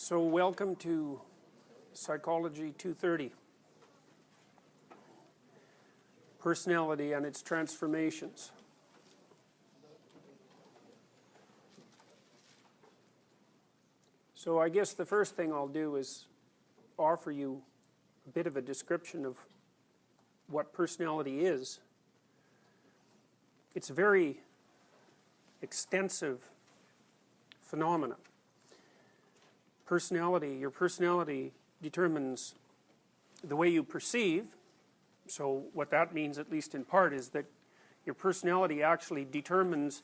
So welcome to Psychology 230, Personality and its Transformations. So I guess the first thing I'll do is offer you a bit of a description of what personality is. It's a very extensive phenomenon. Your personality determines the way you perceive. So what that means, at least in part, is that your personality actually determines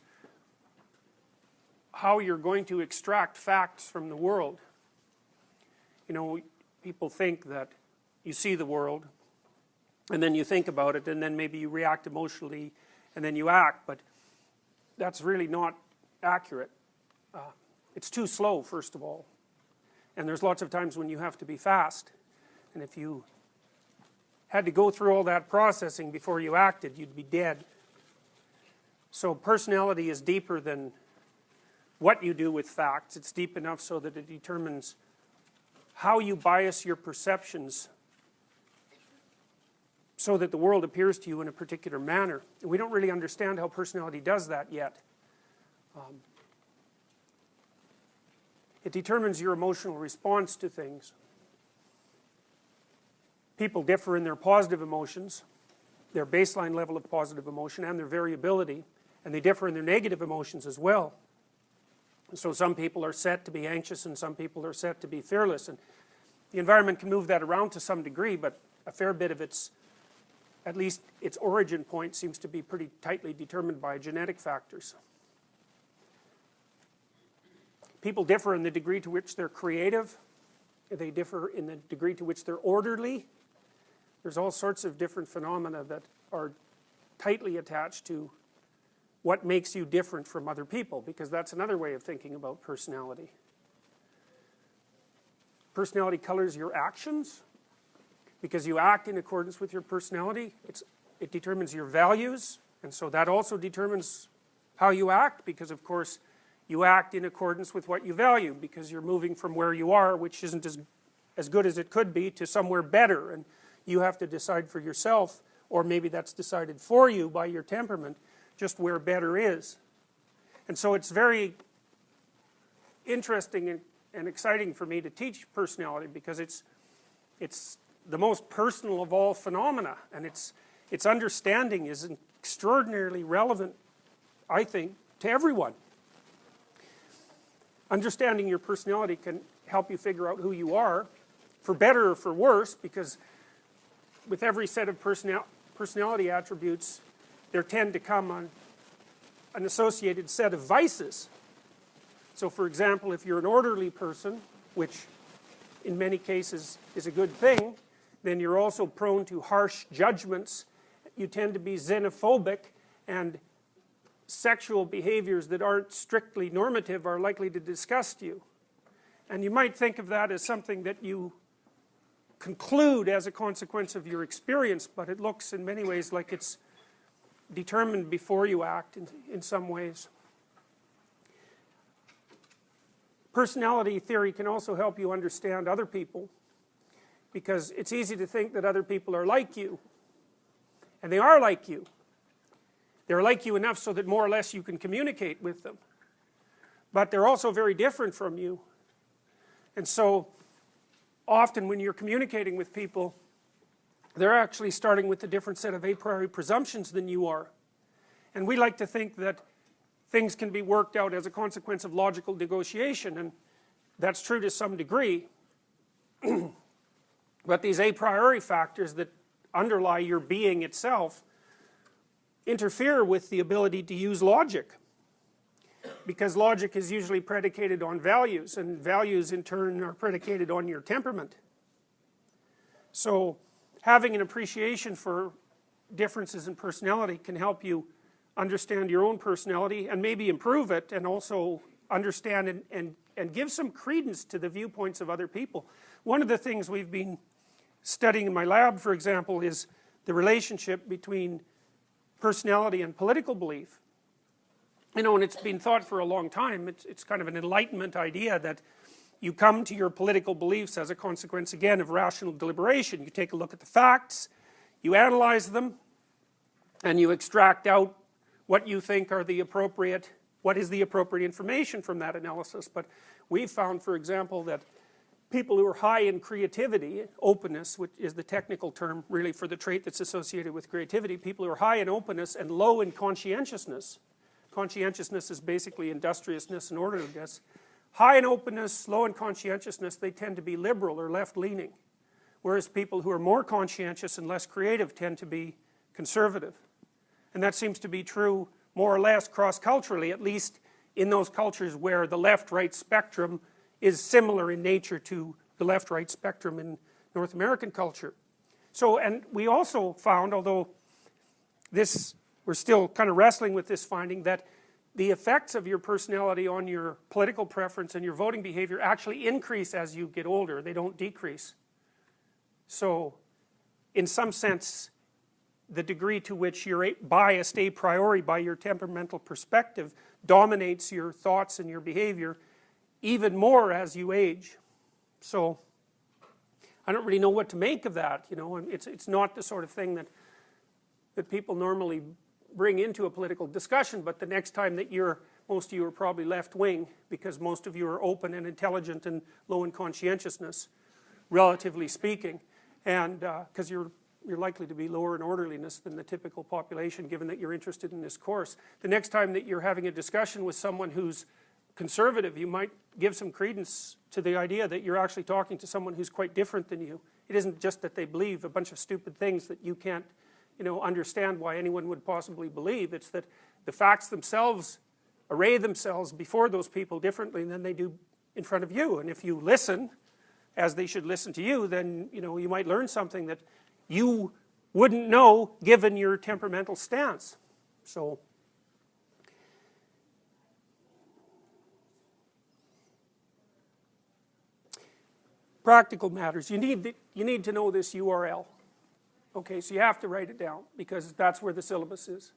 how you're going to extract facts from the world. You know, people think that you see the world, and then you think about it, and then maybe you react emotionally, and then you act, but that's really not accurate. It's too slow, first of all. And there's lots of times when you have to be fast. And if you had to go through all that processing before you acted, you'd be dead. So personality is deeper than what you do with facts. It's deep enough so that it determines how you bias your perceptions so that the world appears to you in a particular manner. And we don't really understand how personality does that yet. It determines your emotional response to things. People differ in their positive emotions, their baseline level of positive emotion, and their variability, and they differ in their negative emotions as well. And so some people are set to be anxious, and some people are set to be fearless, and the environment can move that around to some degree, but a fair bit of its, at least its origin point, seems to be pretty tightly determined by genetic factors. People differ in the degree to which they're creative. They differ in the degree to which they're orderly. There's all sorts of different phenomena that are tightly attached to what makes you different from other people, because that's another way of thinking about personality. Personality colors your actions, because you act in accordance with your personality. It determines your values, and so that also determines how you act, because of course you act in accordance with what you value, because you're moving from where you are, which isn't as good as it could be, to somewhere better, and you have to decide for yourself, or maybe that's decided for you by your temperament, just where better is. And so it's very interesting and exciting for me to teach personality, because it's the most personal of all phenomena, and its understanding is extraordinarily relevant, I think, to everyone. Understanding your personality can help you figure out who you are, for better or for worse, because with every set of personality attributes, there tend to come an associated set of vices. So for example, if you're an orderly person, which in many cases is a good thing, then you're also prone to harsh judgments. You tend to be xenophobic, and sexual behaviors that aren't strictly normative are likely to disgust you. And you might think of that as something that you conclude as a consequence of your experience, but it looks in many ways like it's determined before you act in some ways. Personality theory can also help you understand other people, because it's easy to think that other people are like you, and they are like you. They're like you enough so that more or less you can communicate with them. But they're also very different from you. And so often when you're communicating with people, they're actually starting with a different set of a priori presumptions than you are. And we like to think that things can be worked out as a consequence of logical negotiation, and that's true to some degree. But these a priori factors that underlie your being itself interfere with the ability to use logic, because logic is usually predicated on values, and values in turn are predicated on your temperament. So having an appreciation for differences in personality can help you understand your own personality and maybe improve it, and also understand and give some credence to the viewpoints of other people. One of the things we've been studying in my lab, for example, is the relationship between personality and political belief. You know, and it's been thought for a long time, it's kind of an Enlightenment idea that you come to your political beliefs as a consequence, again, of rational deliberation. You take a look at the facts, you analyze them, and you extract out what you think are the appropriate, what is the appropriate information from that analysis. But we've found, for example, that people who are high in creativity, openness, which is the technical term really for the trait that's associated with creativity, people who are high in openness and low in conscientiousness. Conscientiousness is basically industriousness and orderliness. High in openness, low in conscientiousness, they tend to be liberal or left-leaning. Whereas people who are more conscientious and less creative tend to be conservative. And that seems to be true more or less cross-culturally, at least in those cultures where the left-right spectrum is similar in nature to the left-right spectrum in North American culture. So, and we also found, although this, we're still kind of wrestling with this finding, that the effects of your personality on your political preference and your voting behavior actually increase as you get older. They don't decrease. So, in some sense, the degree to which you're biased a priori by your temperamental perspective dominates your thoughts and your behavior even more as you age. So I don't really know what to make of that, you know. It's not the sort of thing that people normally bring into a political discussion, but the next time that most of you are probably left-wing, because most of you are open and intelligent and low in conscientiousness, relatively speaking, and because you're likely to be lower in orderliness than the typical population, given that you're interested in this course. The next time that you're having a discussion with someone who's conservative, you might give some credence to the idea that you're actually talking to someone who's quite different than you. It isn't just that they believe a bunch of stupid things that you can't, you know, understand why anyone would possibly believe. It's that the facts themselves array themselves before those people differently than they do in front of you. And if you listen as they should listen to you, then, you know, you might learn something that you wouldn't know given your temperamental stance. So practical matters. You need to know this URL. Okay, so you have to write it down because that's where the syllabus is.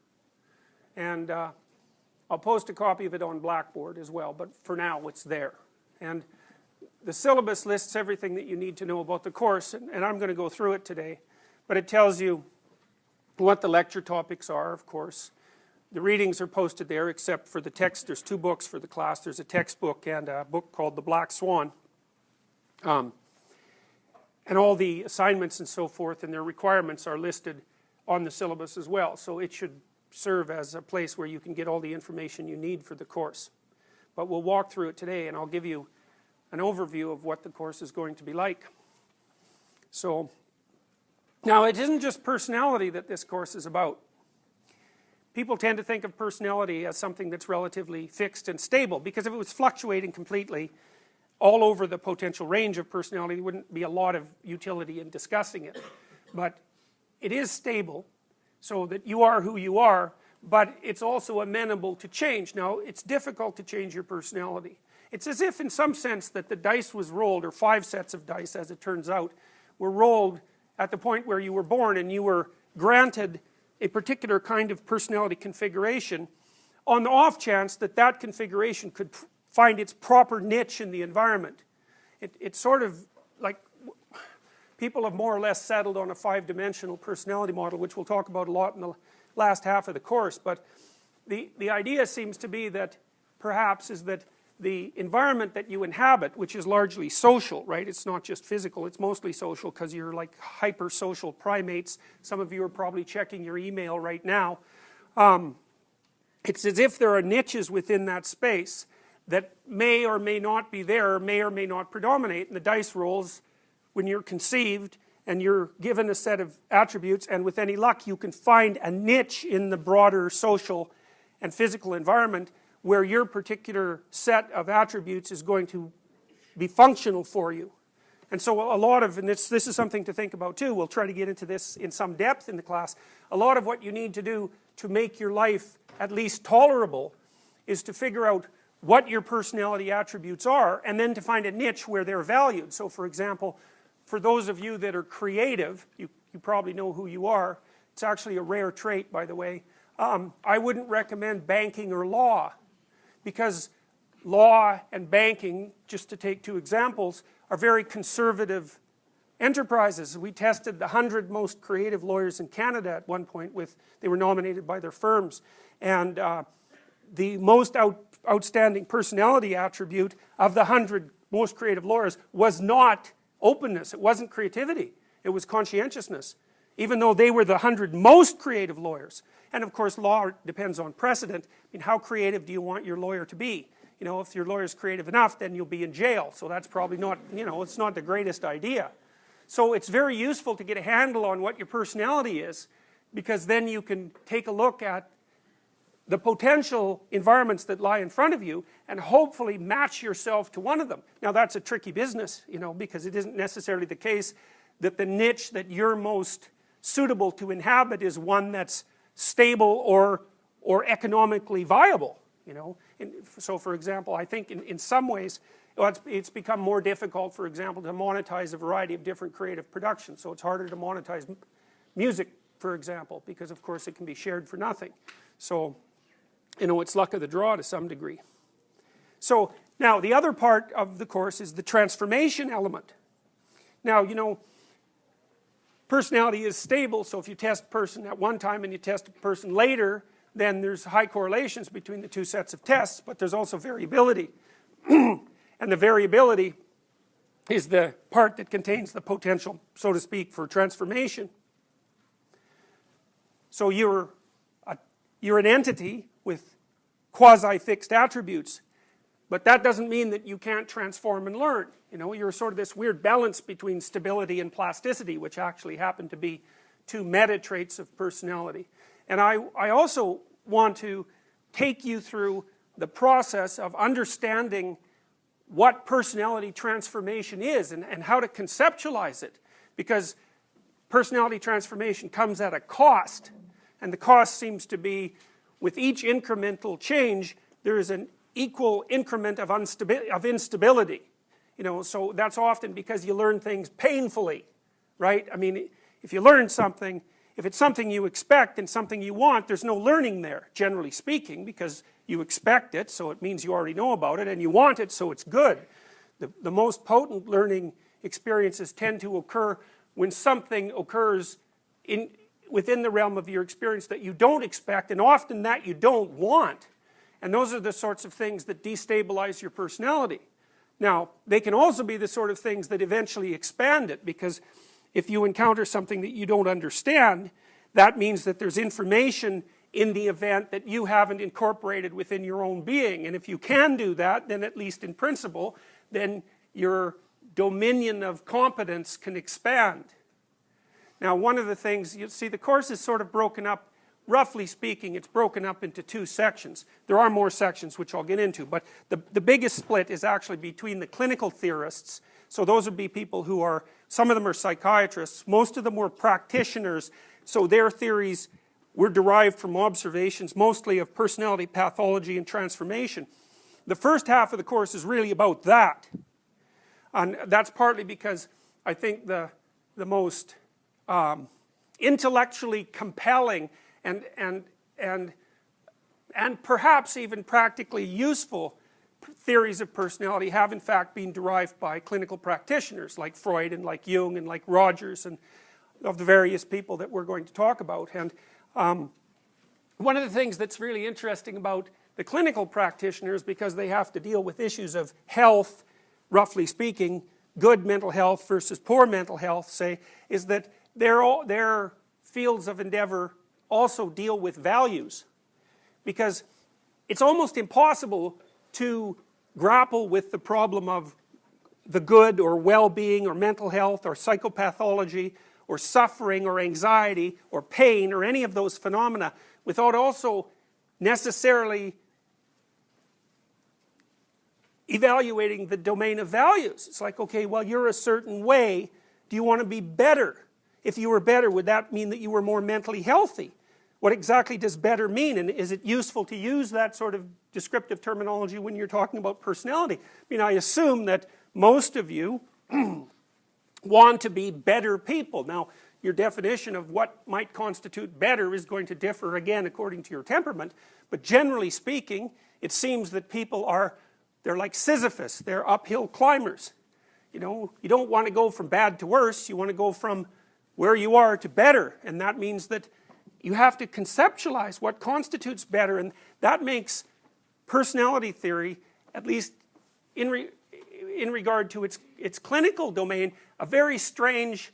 And I'll post a copy of it on Blackboard as well, but for now it's there. And the syllabus lists everything that you need to know about the course, and I'm going to go through it today. But it tells you what the lecture topics are, of course. The readings are posted there, except for the text. There's 2 books for the class. There's a textbook and a book called The Black Swan. And all the assignments and so forth and their requirements are listed on the syllabus as well. So it should serve as a place where you can get all the information you need for the course. But we'll walk through it today, and I'll give you an overview of what the course is going to be like. So now, it isn't just personality that this course is about. People tend to think of personality as something that's relatively fixed and stable, because if it was fluctuating completely all over the potential range of personality, there wouldn't be a lot of utility in discussing it. But it is stable, so that you are who you are, but it's also amenable to change. Now, it's difficult to change your personality. It's as if, in some sense, that the dice was rolled, or 5 sets of dice, as it turns out, were rolled at the point where you were born, and you were granted a particular kind of personality configuration on the off chance that that configuration could find its proper niche in the environment. It's sort of like people have more or less settled on a 5-dimensional personality model, which we'll talk about a lot in the last half of the course. But the idea seems to be that perhaps is that the environment that you inhabit, which is largely social, right? It's not just physical, it's mostly social, because you're like hyper-social primates. Some of you are probably checking your email right now. It's as if there are niches within that space that may or may not be there, may or may not predominate. And the dice rolls, when you're conceived and you're given a set of attributes, and with any luck you can find a niche in the broader social and physical environment where your particular set of attributes is going to be functional for you. And so a lot of, and this is something to think about too, we'll try to get into this in some depth in the class, a lot of what you need to do to make your life at least tolerable is to figure out what your personality attributes are, and then to find a niche where they're valued. So for example, for those of you that are creative, you probably know who you are. It's actually a rare trait, by the way. I wouldn't recommend banking or law, because law and banking, just to take two examples, are very conservative enterprises. We tested the 100 most creative lawyers in Canada at one point they were nominated by their firms, and the most outstanding personality attribute of the 100 most creative lawyers was not openness, it wasn't creativity, it was conscientiousness, even though they were the 100 most creative lawyers. And of course law depends on precedent. I mean, how creative do you want your lawyer to be? You know, if your lawyer's creative enough, then you'll be in jail, so that's probably not, you know, it's not the greatest idea. So it's very useful to get a handle on what your personality is, because then you can take a look at the potential environments that lie in front of you and hopefully match yourself to one of them. Now that's a tricky business, you know, because it isn't necessarily the case that the niche that you're most suitable to inhabit is one that's stable or economically viable, you know. So for example, I think in some ways it's become more difficult, for example, to monetize a variety of different creative productions. So it's harder to monetize music, for example, because of course it can be shared for nothing. So, you know, it's luck of the draw to some degree. So now the other part of the course is the transformation element. Now, you know, personality is stable, so if you test a person at one time and you test a person later, then there's high correlations between the two sets of tests, but there's also variability. And the variability is the part that contains the potential, so to speak, for transformation. So you're an entity with quasi-fixed attributes, but that doesn't mean that you can't transform and learn. You know, you're sort of this weird balance between stability and plasticity, which actually happen to be two meta traits of personality. And I also want to take you through the process of understanding what personality transformation is and how to conceptualize it, because personality transformation comes at a cost, and the cost seems to be, with each incremental change there is an equal increment of instability, you know. So that's often because you learn things painfully, right? I mean, if you learn something, if it's something you expect and something you want, there's no learning there, generally speaking, because you expect it, so it means you already know about it, and you want it, so it's good. The most potent learning experiences tend to occur when something occurs within the realm of your experience that you don't expect, and often that you don't want. And those are the sorts of things that destabilize your personality. Now, they can also be the sort of things that eventually expand it, because if you encounter something that you don't understand, that means that there's information in the event that you haven't incorporated within your own being. And if you can do that, then at least in principle, then your dominion of competence can expand. Now, one of the things, you see, the course is sort of broken up, roughly speaking, it's broken up into two sections. There are more sections which I'll get into, but the biggest split is actually between the clinical theorists. So those would be people who are, some of them are psychiatrists, most of them were practitioners, so their theories were derived from observations mostly of personality pathology and transformation. The first half of the course is really about that, and that's partly because I think the most intellectually compelling and perhaps even practically useful theories of personality have in fact been derived by clinical practitioners like Freud and like Jung and like Rogers and of the various people that we're going to talk about. And one of the things that's really interesting about the clinical practitioners, because they have to deal with issues of health, roughly speaking, good mental health versus poor mental health, say, is that their fields of endeavor also deal with values, because it's almost impossible to grapple with the problem of the good or well-being or mental health or psychopathology or suffering or anxiety or pain or any of those phenomena without also necessarily evaluating the domain of values. It's like, okay, well, you're a certain way, do you want to be better? If you were better, would that mean that you were more mentally healthy? What exactly does better mean, and is it useful to use that sort of descriptive terminology when you're talking about personality? I mean, I assume that most of you want to be better people. Now, your definition of what might constitute better is going to differ again according to your temperament, but generally speaking, it seems that people are, They're like Sisyphus, they're uphill climbers. You know, you don't want to go from bad to worse, you want to go from where you are to better, and that means that you have to conceptualize what constitutes better, and that makes personality theory, at least in regard to its clinical domain, a very strange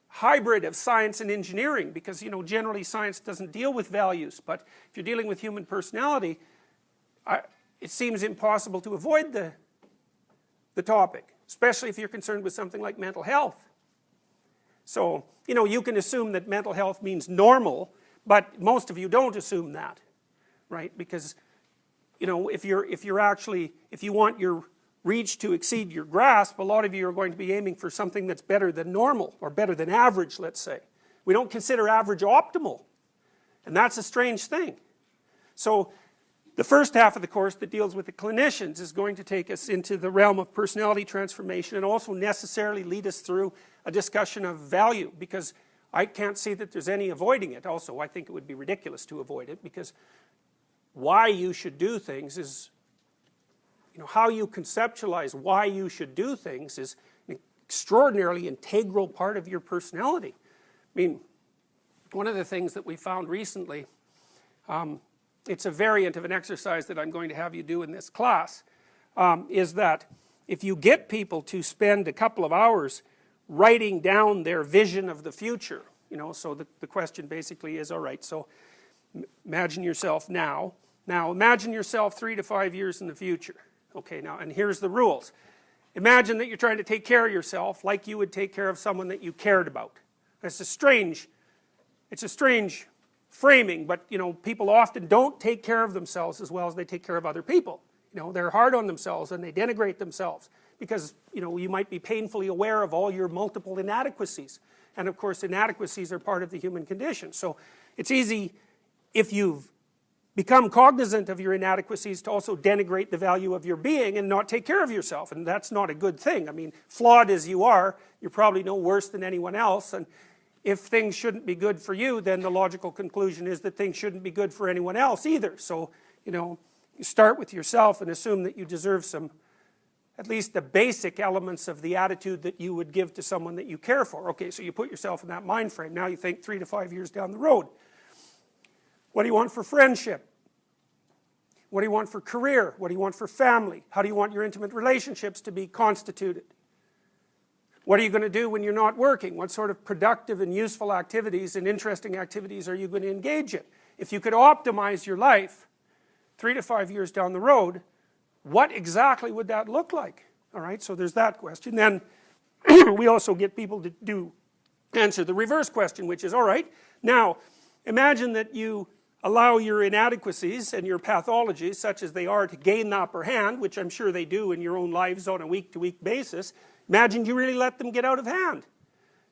hybrid of science and engineering, because, you know, generally science doesn't deal with values, but if you're dealing with human personality, it seems impossible to avoid the topic, especially if you're concerned with something like mental health. So, you know, you can assume that mental health means normal, but most of you don't assume that, right? Because, you know, if you want your reach to exceed your grasp, a lot of you are going to be aiming for something that's better than normal, or better than average, let's say. We don't consider average optimal, and that's a strange thing. So, the first half of the course that deals with the clinicians is going to take us into the realm of personality transformation, and also necessarily lead us through a discussion of value, because I can't see that there's any avoiding it. Also, I think it would be ridiculous to avoid it, because why you should do things is, you know, how you conceptualize why you should do things is an extraordinarily integral part of your personality. I mean, one of the things that we found recently, it's a variant of an exercise that I'm going to have you do in this class, is that if you get people to spend a couple of hours writing down their vision of the future, you know, so the question basically is, all right, so imagine yourself now imagine yourself 3 to 5 years in the future. Okay, now, and here's the rules. Imagine that you're trying to take care of yourself like you would take care of someone that you cared about. It's a strange framing, but, you know, people often don't take care of themselves as well as they take care of other people. You know, they're hard on themselves and they denigrate themselves because, you know, you might be painfully aware of all your multiple inadequacies. And of course, inadequacies are part of the human condition. So it's easy, if you've become cognizant of your inadequacies, to also denigrate the value of your being and not take care of yourself. And that's not a good thing. I mean, flawed as you are, you're probably no worse than anyone else. And if things shouldn't be good for you, then the logical conclusion is that things shouldn't be good for anyone else either. So, you know, you start with yourself and assume that you deserve some, at least the basic elements of the attitude that you would give to someone that you care for. Okay, so you put yourself in that mind frame. Now you think 3 to 5 years down the road. What do you want for friendship? What do you want for career? What do you want for family? How do you want your intimate relationships to be constituted? What are you going to do when you're not working? What sort of productive and useful activities and interesting activities are you going to engage in? If you could optimize your life 3 to 5 years down the road, what exactly would that look like? All right, so there's that question. Then we also get people to answer the reverse question, which is, all right, now imagine that you allow your inadequacies and your pathologies, such as they are, to gain the upper hand, which I'm sure they do in your own lives on a week-to-week basis. Imagine you really let them get out of hand.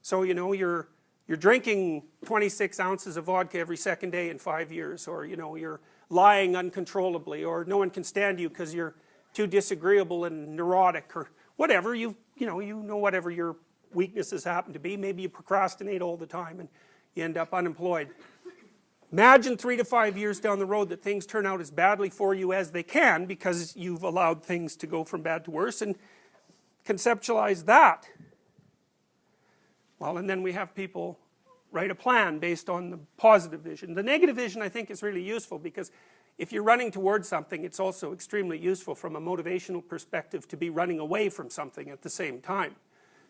So, you know, you're drinking 26 ounces of vodka every second day in 5 years, or, you know, you're lying uncontrollably, or no one can stand you because you're too disagreeable and neurotic, or whatever. You know whatever your weaknesses happen to be. Maybe you procrastinate all the time and you end up unemployed. Imagine 3 to 5 years down the road that things turn out as badly for you as they can because you've allowed things to go from bad to worse, and conceptualize that. Well, and then we have people write a plan based on the positive vision. The negative vision, I think, is really useful because if you're running towards something, it's also extremely useful from a motivational perspective to be running away from something at the same time.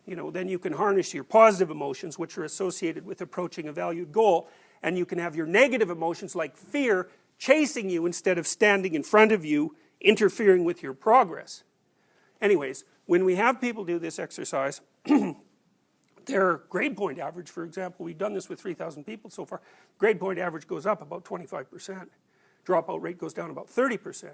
You know, then you can harness your positive emotions, which are associated with approaching a valued goal, and you can have your negative emotions like fear chasing you instead of standing in front of you, interfering with your progress. Anyways, when we have people do this exercise, their grade point average, for example, we've done this with 3,000 people so far, grade point average goes up about 25%. Dropout rate goes down about 30%.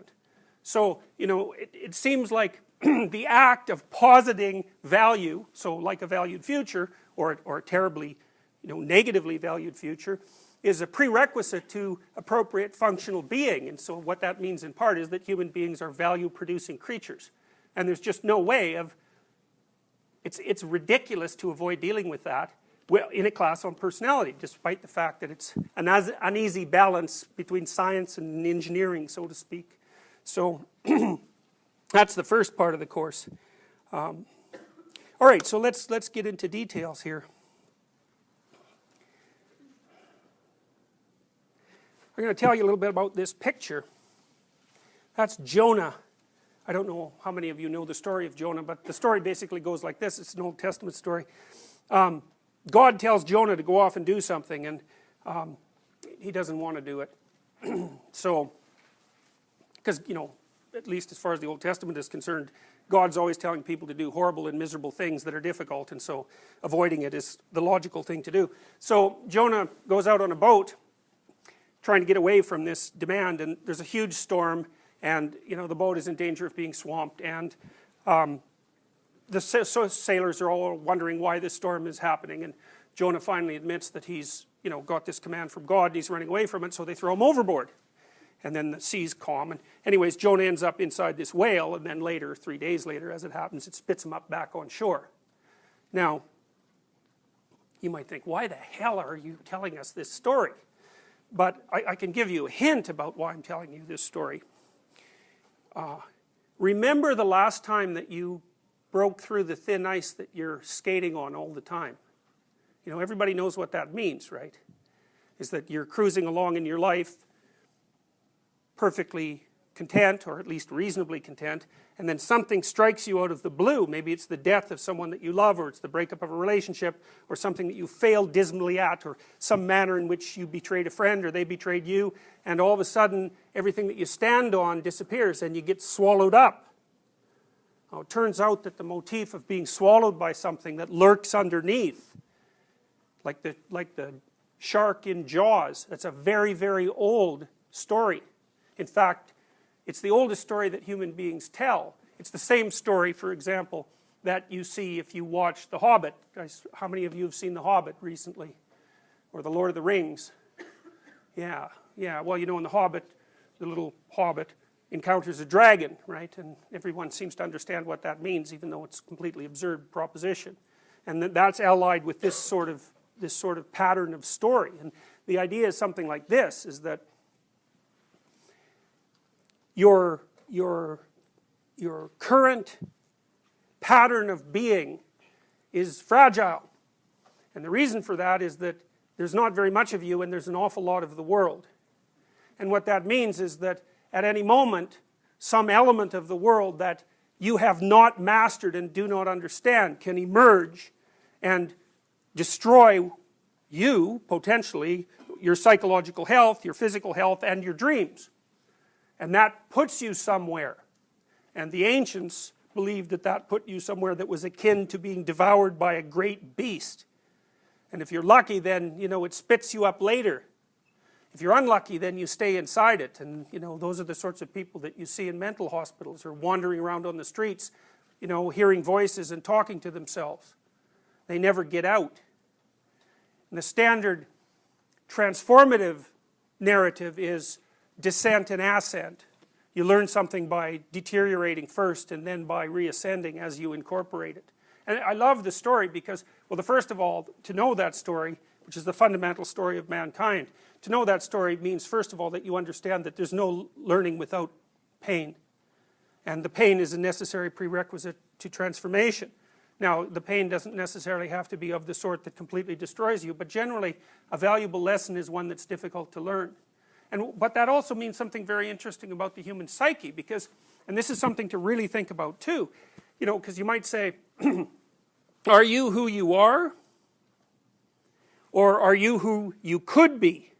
So, you know, it seems like the act of positing value, so like a valued future, or a terribly, you know, negatively valued future, is a prerequisite to appropriate functional being. And so what that means in part is that human beings are value-producing creatures. And there's just no way of, it's ridiculous to avoid dealing with that in a class on personality, despite the fact that it's an uneasy balance between science and engineering, so to speak. So, That's the first part of the course. All right, so let's get into details here. I'm going to tell you a little bit about this picture. That's Jonah. I don't know how many of you know the story of Jonah, but the story basically goes like this. It's an Old Testament story. God tells Jonah to go off and do something, and he doesn't want to do it. So, because, you know, at least as far as the Old Testament is concerned, God's always telling people to do horrible and miserable things that are difficult, and so avoiding it is the logical thing to do. So Jonah goes out on a boat trying to get away from this demand, and there's a huge storm, and you know the boat is in danger of being swamped, and the sailors are all wondering why this storm is happening, and Jonah finally admits that he's got this command from God and he's running away from it, so they throw him overboard, and then the sea's calm, and anyways Jonah ends up inside this whale, and then later, 3 days later as it happens, it spits him up back on shore. Now you might think, why the hell are you telling us this story? But I can give you a hint about why I'm telling you this story. Remember the last time that you broke through the thin ice that you're skating on all the time. You know, everybody knows what that means, right? Is that you're cruising along in your life perfectly content, or at least reasonably content, and then something strikes you out of the blue. Maybe it's the death of someone that you love, or it's the breakup of a relationship, or something that you failed dismally at, or some manner in which you betrayed a friend or they betrayed you, and all of a sudden everything that you stand on disappears and you get swallowed up. Now, it turns out that the motif of being swallowed by something that lurks underneath, like the shark in Jaws, that's a very, very old story. In fact, it's the oldest story that human beings tell. It's the same story, for example, that you see if you watch The Hobbit. Guys, how many of you have seen The Hobbit recently? Or The Lord of the Rings? Yeah. Well, you know, in The Hobbit, the little hobbit encounters a dragon, right? And everyone seems to understand what that means, even though it's a completely absurd proposition. And that's allied with this sort of pattern of story. And the idea is something like this, is that your current pattern of being is fragile. And the reason for that is that there's not very much of you and there's an awful lot of the world. And what that means is that at any moment, some element of the world that you have not mastered and do not understand can emerge and destroy you, potentially, your psychological health, your physical health, and your dreams. And that puts you somewhere. And the ancients believed that that put you somewhere that was akin to being devoured by a great beast. And if you're lucky, then, you know, it spits you up later. If you're unlucky, then you stay inside it. And, you know, those are the sorts of people that you see in mental hospitals or wandering around on the streets, you know, hearing voices and talking to themselves. They never get out. And the standard transformative narrative is descent and ascent. You learn something by deteriorating first and then by reascending as you incorporate it. And I love the story because, well, first of all, to know that story, which is the fundamental story of mankind, to know that story means, first of all, that you understand that there's no learning without pain. And the pain is a necessary prerequisite to transformation. Now, the pain doesn't necessarily have to be of the sort that completely destroys you, but generally, a valuable lesson is one that's difficult to learn. But that also means something very interesting about the human psyche, because, and this is something to really think about too, you know, because you might say, are you who you are? Or are you who you could be?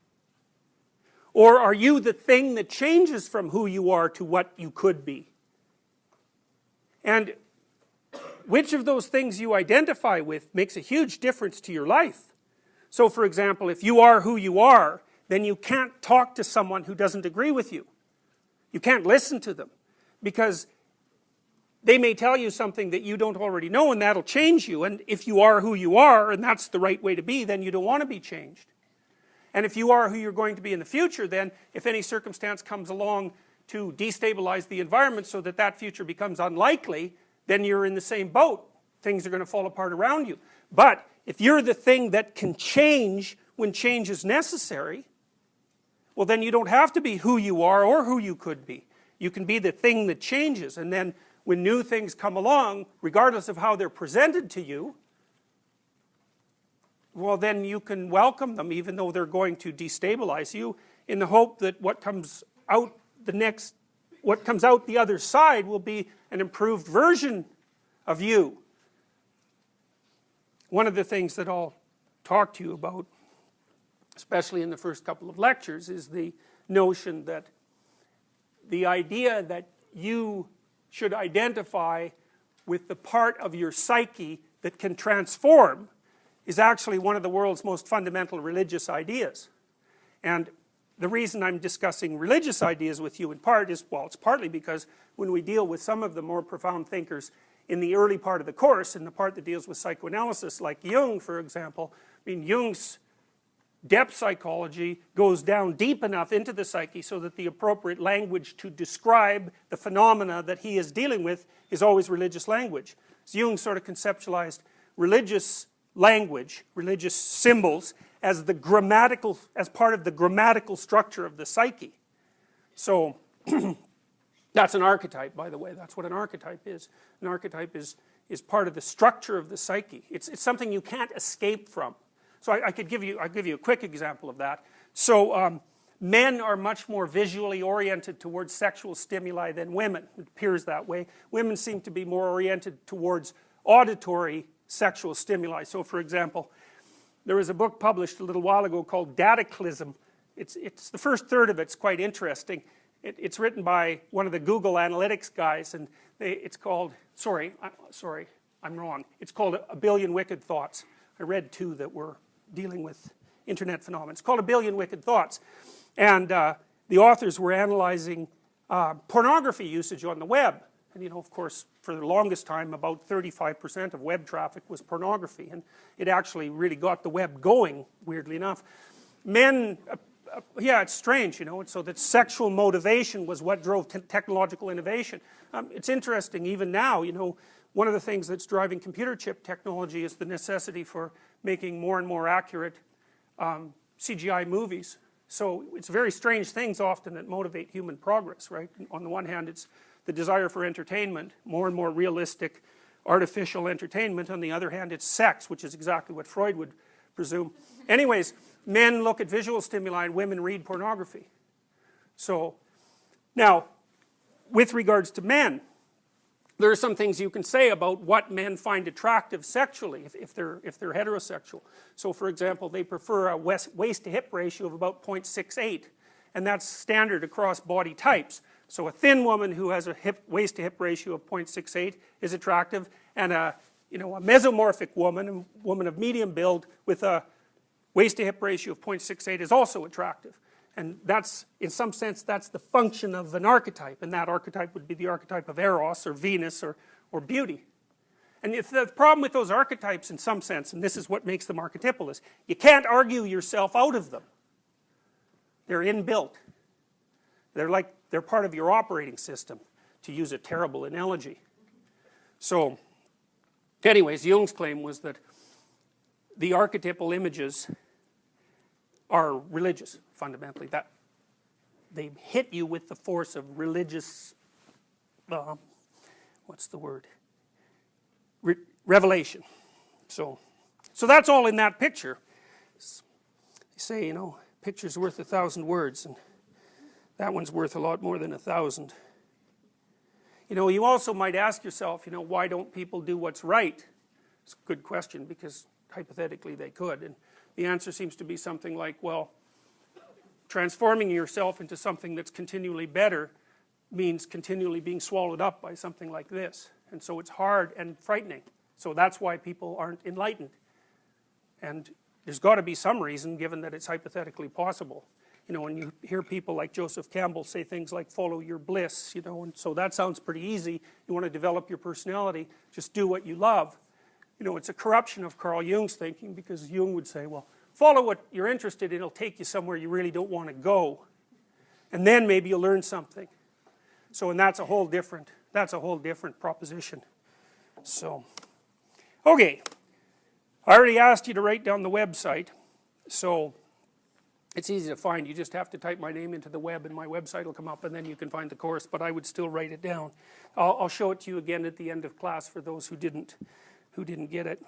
Or are you the thing that changes from who you are to what you could be? And which of those things you identify with makes a huge difference to your life. So, for example, if you are who you are, then you can't talk to someone who doesn't agree with you. You can't listen to them, because they may tell you something that you don't already know, and that'll change you. And if you are who you are, and that's the right way to be, then you don't want to be changed. And if you are who you're going to be in the future, then if any circumstance comes along to destabilize the environment so that that future becomes unlikely, then you're in the same boat. Things are going to fall apart around you. But if you're the thing that can change when change is necessary, well, then you don't have to be who you are or who you could be. You can be the thing that changes, and then when new things come along, regardless of how they're presented to you, well, then you can welcome them even though they're going to destabilize you, in the hope that what comes out the other side will be an improved version of you. One of the things that I'll talk to you about, especially in the first couple of lectures, is the notion that the idea that you should identify with the part of your psyche that can transform is actually one of the world's most fundamental religious ideas. And the reason I'm discussing religious ideas with you in part is, well, it's partly because when we deal with some of the more profound thinkers in the early part of the course, in the part that deals with psychoanalysis, like Jung, for example, I mean, Jung's depth psychology goes down deep enough into the psyche so that the appropriate language to describe the phenomena that he is dealing with is always religious language. So Jung sort of conceptualized religious language, religious symbols, as part of the grammatical structure of the psyche. So that's an archetype, by the way. That's what an archetype is. An archetype is part of the structure of the psyche. It's something you can't escape from. So I'll give you a quick example of that. So men are much more visually oriented towards sexual stimuli than women. It appears that way. Women seem to be more oriented towards auditory sexual stimuli. So for example, there was a book published a little while ago called Dataclysm. It's the first third of it's quite interesting. It's written by one of the Google Analytics guys, and it's called, I'm wrong. It's called A Billion Wicked Thoughts. I read two that were dealing with internet phenomena. It's called A Billion Wicked Thoughts. And the authors were analyzing pornography usage on the web. And you know, of course, for the longest time, about 35% of web traffic was pornography. And it actually really got the web going, weirdly enough. Men, yeah, it's strange, you know, so that sexual motivation was what drove technological innovation. It's interesting, even now, you know, one of the things that's driving computer chip technology is the necessity for making more and more accurate CGI movies. So it's very strange things often that motivate human progress, right? On the one hand, it's the desire for entertainment, more and more realistic artificial entertainment. On the other hand, it's sex, which is exactly what Freud would presume. Anyways, men look at visual stimuli and women read pornography. So, now, with regards to men, there are some things you can say about what men find attractive sexually if they're heterosexual. So for example, they prefer a waist to hip ratio of about 0.68, and that's standard across body types. So a thin woman who has a waist to hip ratio of 0.68 is attractive, and a mesomorphic woman, a woman of medium build with a waist to hip ratio of 0.68 is also attractive. And that's, in some sense, that's the function of an archetype, and that archetype would be the archetype of Eros or Venus or beauty. And if the problem with those archetypes, in some sense, and this is what makes them archetypal, is you can't argue yourself out of them. They're inbuilt. They're part of your operating system, to use a terrible analogy. So, anyways, Jung's claim was that the archetypal images are religious, fundamentally. That they hit you with the force of religious, what's the word? Revelation. So that's all in that picture. They say, you know, picture's worth 1,000 words, and that one's worth a lot more than 1,000. You know, you also might ask yourself, you know, why don't people do what's right? It's a good question, because hypothetically they could. And the answer seems to be something like, well, transforming yourself into something that's continually better means continually being swallowed up by something like this. And so it's hard and frightening. So that's why people aren't enlightened. And there's got to be some reason, given that it's hypothetically possible. You know, when you hear people like Joseph Campbell say things like, follow your bliss, you know, and so that sounds pretty easy. You want to develop your personality, just do what you love. You know, it's a corruption of Carl Jung's thinking, because Jung would say, well, follow what you're interested in, it'll take you somewhere you really don't want to go. And then maybe you'll learn something. So, and that's a whole different proposition. So, okay. I already asked you to write down the website. So, It's easy to find. You just have to type my name into the web and my website will come up, and then you can find the course, but I would still write it down. I'll show it to you again at the end of class for those who didn't get it.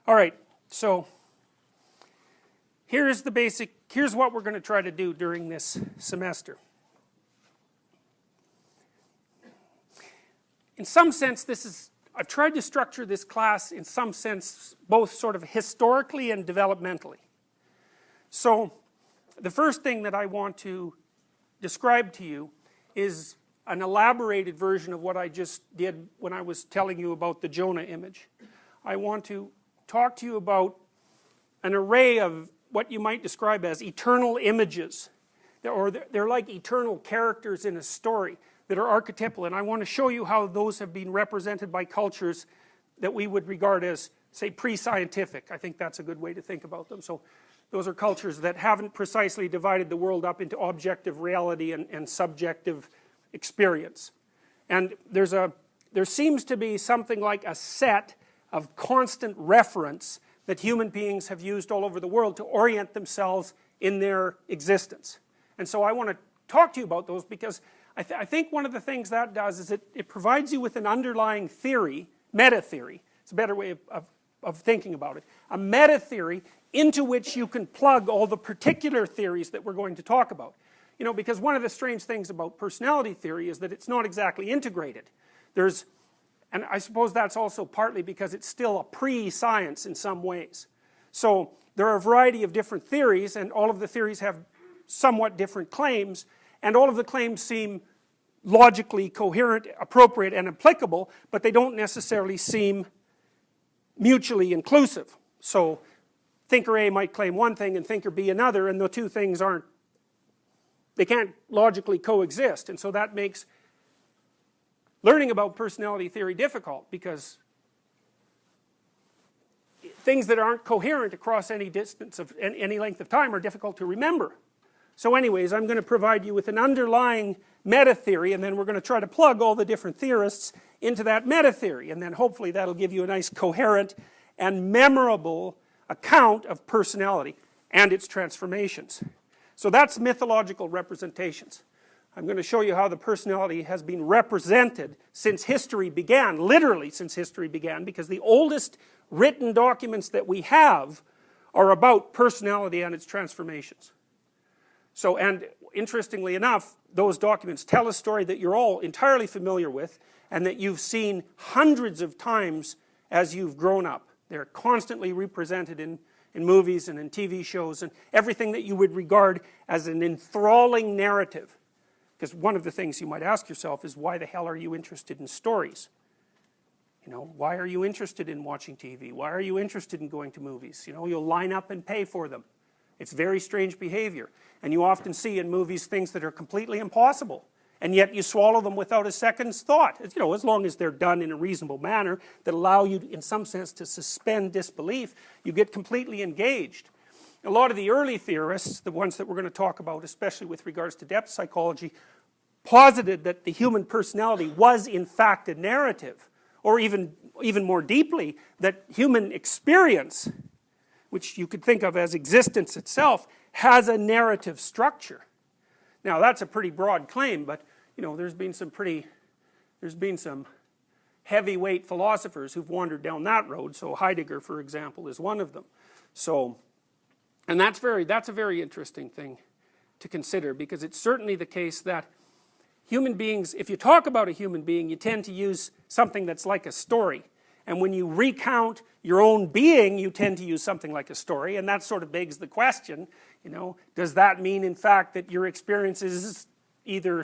All right, so here's what we're going to try to do during this semester. In some sense, I've tried to structure this class in some sense both sort of historically and developmentally. So the first thing that I want to describe to you is an elaborated version of what I just did when I was telling you about the Jonah image. I want to talk to you about an array of what you might describe as eternal images, or they're like eternal characters in a story that are archetypal, and I want to show you how those have been represented by cultures that we would regard as, say, pre-scientific. I think that's a good way to think about them. So those are cultures that haven't precisely divided the world up into objective reality and subjective experience. And there seems to be something like a set of constant reference that human beings have used all over the world to orient themselves in their existence. And so I want to talk to you about those because I think one of the things that does is it provides you with an underlying theory, meta-theory, it's a better way of thinking about it, a meta-theory into which you can plug all the particular theories that we're going to talk about. You know, because one of the strange things about personality theory is that it's not exactly integrated. And I suppose that's also partly because it's still a pre-science in some ways. So there are a variety of different theories, and all of the theories have somewhat different claims, and all of the claims seem logically coherent, appropriate, and applicable, but they don't necessarily seem mutually inclusive. So thinker A might claim one thing and thinker B another, and the two things they can't logically coexist, and so that makes learning about personality theory difficult, because things that aren't coherent across any distance of any length of time are difficult to remember. So anyways, I'm going to provide you with an underlying meta-theory, and then we're going to try to plug all the different theorists into that meta-theory, and then hopefully that'll give you a nice coherent and memorable account of personality and its transformations. So that's mythological representations. I'm going to show you how the personality has been represented since history began, literally since history began, because the oldest written documents that we have are about personality and its transformations. So, and interestingly enough, those documents tell a story that you're all entirely familiar with and that you've seen hundreds of times as you've grown up. They're constantly represented in movies and in TV shows and everything that you would regard as an enthralling narrative. Because one of the things you might ask yourself is, why the hell are you interested in stories? You know, why are you interested in watching TV? Why are you interested in going to movies? You know, you'll line up and pay for them. It's very strange behavior. And you often see in movies things that are completely impossible. And yet you swallow them without a second's thought. You know, as long as they're done in a reasonable manner that allow you, in some sense, to suspend disbelief, you get completely engaged. A lot of the early theorists, the ones that we're going to talk about, especially with regards to depth psychology, posited that the human personality was in fact a narrative, or even more deeply, that human experience, which you could think of as existence itself, has a narrative structure. Now that's a pretty broad claim, but you know, there's been some heavyweight philosophers who've wandered down that road. So Heidegger, for example, is one of them. So, and that's a very interesting thing to consider, because it's certainly the case that human beings, if you talk about a human being, you tend to use something that's like a story. And when you recount your own being, you tend to use something like a story, and that sort of begs the question, you know, does that mean in fact that your experience is either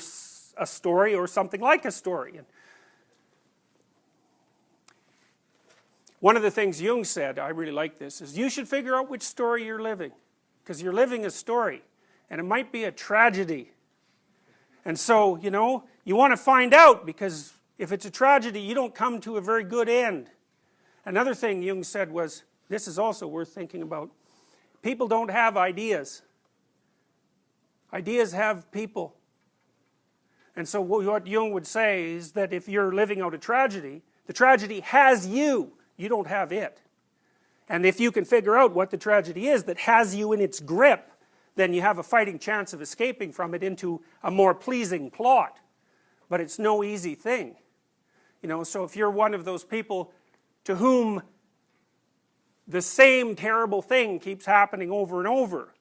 a story or something like a story? And one of the things Jung said, I really like this, is you should figure out which story you're living, because you're living a story, and it might be a tragedy. And so, you know, you want to find out, because if it's a tragedy, you don't come to a very good end. Another thing Jung said was, this is also worth thinking about, people don't have ideas. Ideas have people. And so what Jung would say is that if you're living out a tragedy, the tragedy has you. You don't have it. And if you can figure out what the tragedy is that has you in its grip, then you have a fighting chance of escaping from it into a more pleasing plot. But it's no easy thing. You know, so if you're one of those people to whom the same terrible thing keeps happening over and over,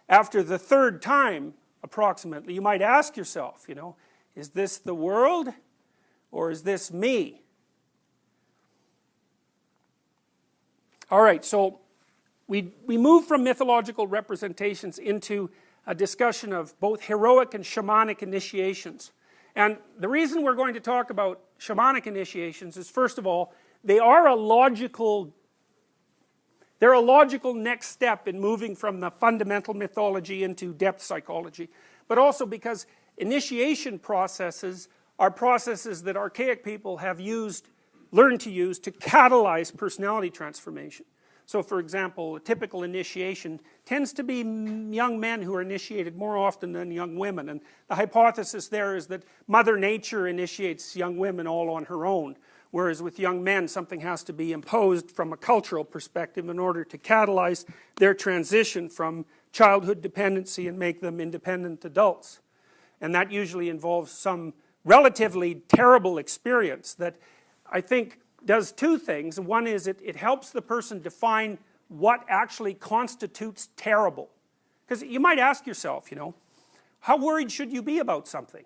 after the third time, approximately, you might ask yourself, you know, is this the world or is this me? All right, so we move from mythological representations into a discussion of both heroic and shamanic initiations. And the reason we're going to talk about shamanic initiations is, first of all, they're a logical next step in moving from the fundamental mythology into depth psychology. But also because initiation processes are processes that archaic people have learned to use to catalyze personality transformation. So for example, a typical initiation tends to be young men who are initiated more often than young women, and the hypothesis there is that Mother Nature initiates young women all on her own, whereas with young men something has to be imposed from a cultural perspective in order to catalyze their transition from childhood dependency and make them independent adults. And that usually involves some relatively terrible experience that I think does two things. One is it helps the person define what actually constitutes terrible. Because you might ask yourself, you know, how worried should you be about something?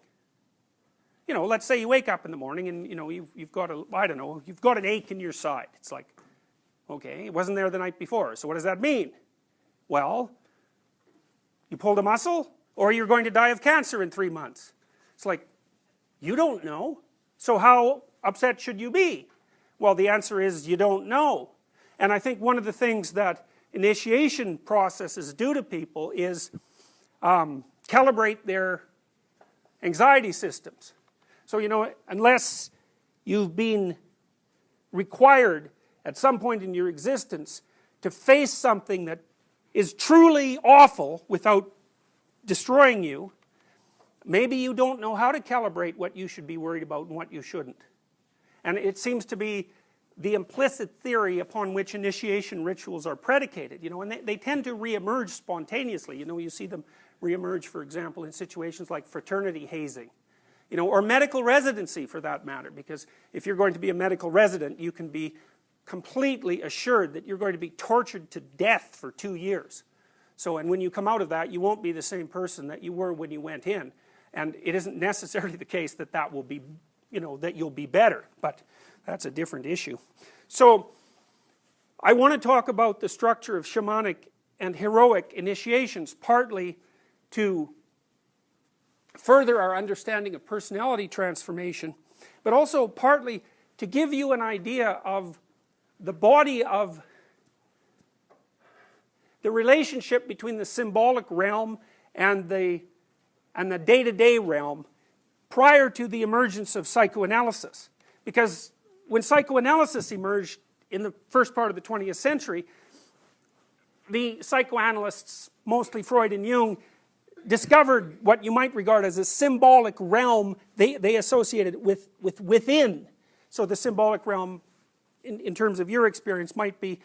You know, let's say you wake up in the morning and, you know, you've got you've got an ache in your side. It's like, okay, it wasn't there the night before, so what does that mean? Well, you pulled a muscle, or you're going to die of cancer in 3 months. It's like, you don't know, so how upset should you be? Well, the answer is you don't know. And I think one of the things that initiation processes do to people is calibrate their anxiety systems. So, you know, unless you've been required at some point in your existence to face something that is truly awful without destroying you, maybe you don't know how to calibrate what you should be worried about and what you shouldn't. And it seems to be the implicit theory upon which initiation rituals are predicated, you know, and they tend to reemerge spontaneously. You know, you see them reemerge, for example, in situations like fraternity hazing, you know, or medical residency for that matter, because if you're going to be a medical resident, you can be completely assured that you're going to be tortured to death for 2 years. So, and when you come out of that, you won't be the same person that you were when you went in. And it isn't necessarily the case that that will be, you know, that you'll be better, but that's a different issue. So, I want to talk about the structure of shamanic and heroic initiations, partly to further our understanding of personality transformation, but also partly to give you an idea of the body of the relationship between the symbolic realm and the day-to-day realm prior to the emergence of psychoanalysis. Because when psychoanalysis emerged in the first part of the 20th century, the psychoanalysts, mostly Freud and Jung, discovered what you might regard as a symbolic realm they associated with within. So the symbolic realm, in terms of your experience, might be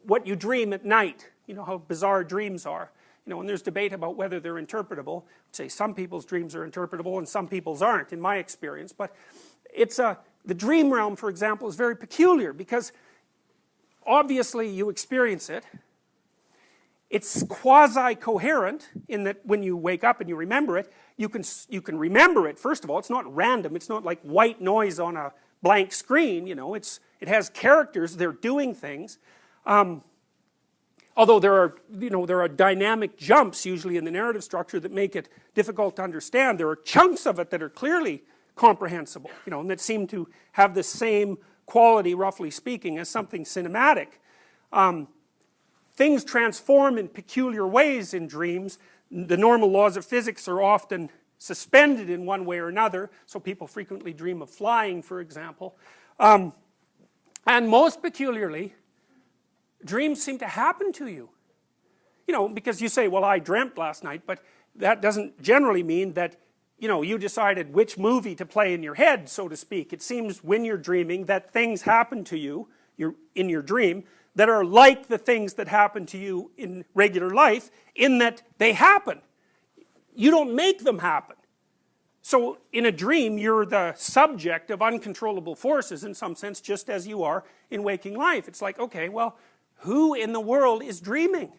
what you dream at night. You know how bizarre dreams are. You know, and there's debate about whether they're interpretable. I'd say some people's dreams are interpretable and some people's aren't, in my experience. But it's the dream realm, for example, is very peculiar because obviously you experience it. It's quasi-coherent in that when you wake up and you remember it, you can remember it. First of all, it's not random. It's not like white noise on a blank screen. You know, it has characters. They're doing things. Although there are dynamic jumps usually in the narrative structure that make it difficult to understand. There are chunks of it that are clearly comprehensible, you know, and that seem to have the same quality, roughly speaking, as something cinematic. Things transform in peculiar ways in dreams. The normal laws of physics are often suspended in one way or another, so people frequently dream of flying, for example. And most peculiarly, dreams seem to happen to you. You know, because you say, well, I dreamt last night, but that doesn't generally mean that, you know, you decided which movie to play in your head, so to speak. It seems when you're dreaming that things happen to you in your dream that are like the things that happen to you in regular life, in that they happen. You don't make them happen. So in a dream, you're the subject of uncontrollable forces in some sense, just as you are in waking life. It's like, okay, well, who in the world is dreaming?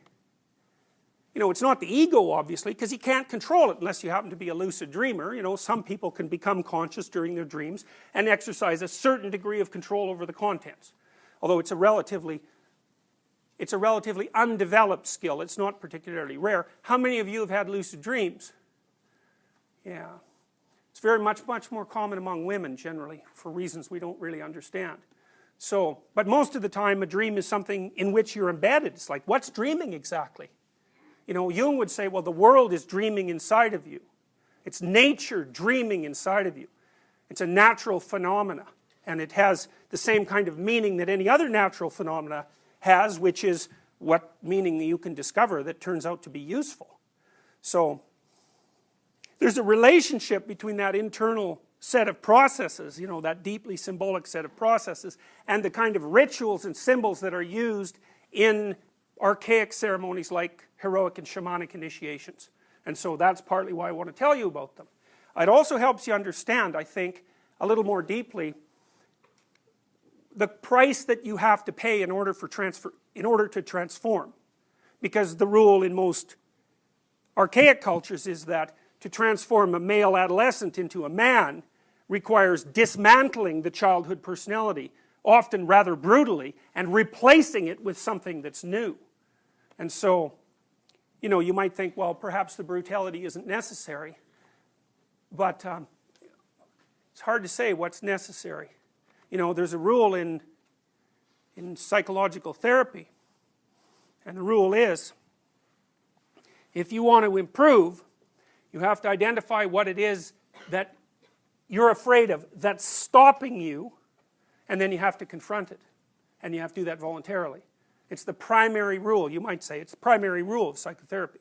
You know, it's not the ego, obviously, because you can't control it unless you happen to be a lucid dreamer. You know, some people can become conscious during their dreams and exercise a certain degree of control over the contents. Although it's a relatively undeveloped skill. It's not particularly rare. How many of you have had lucid dreams? Yeah. It's very much more common among women generally, for reasons we don't really understand. So, but most of the time a dream is something in which you're embedded. It's like, what's dreaming exactly? You know, Jung would say, well, the world is dreaming inside of you. It's nature dreaming inside of you. It's a natural phenomena, and it has the same kind of meaning that any other natural phenomena has, which is what meaning you can discover that turns out to be useful. So there's a relationship between that internal set of processes, you know, that deeply symbolic set of processes, and the kind of rituals and symbols that are used in archaic ceremonies like heroic and shamanic initiations. And so that's partly why I want to tell you about them. It also helps you understand, I think, a little more deeply the price that you have to pay in order to transform. Because the rule in most archaic cultures is that to transform a male adolescent into a man requires dismantling the childhood personality, often rather brutally, and replacing it with something that's new. And so, you know, you might think, well, perhaps the brutality isn't necessary. But it's hard to say what's necessary. You know, there's a rule in psychological therapy, and the rule is, if you want to improve, you have to identify what it is that you're afraid of that's stopping you, and then you have to confront it, and you have to do that voluntarily. It's the primary rule, you might say. It's the primary rule of psychotherapy.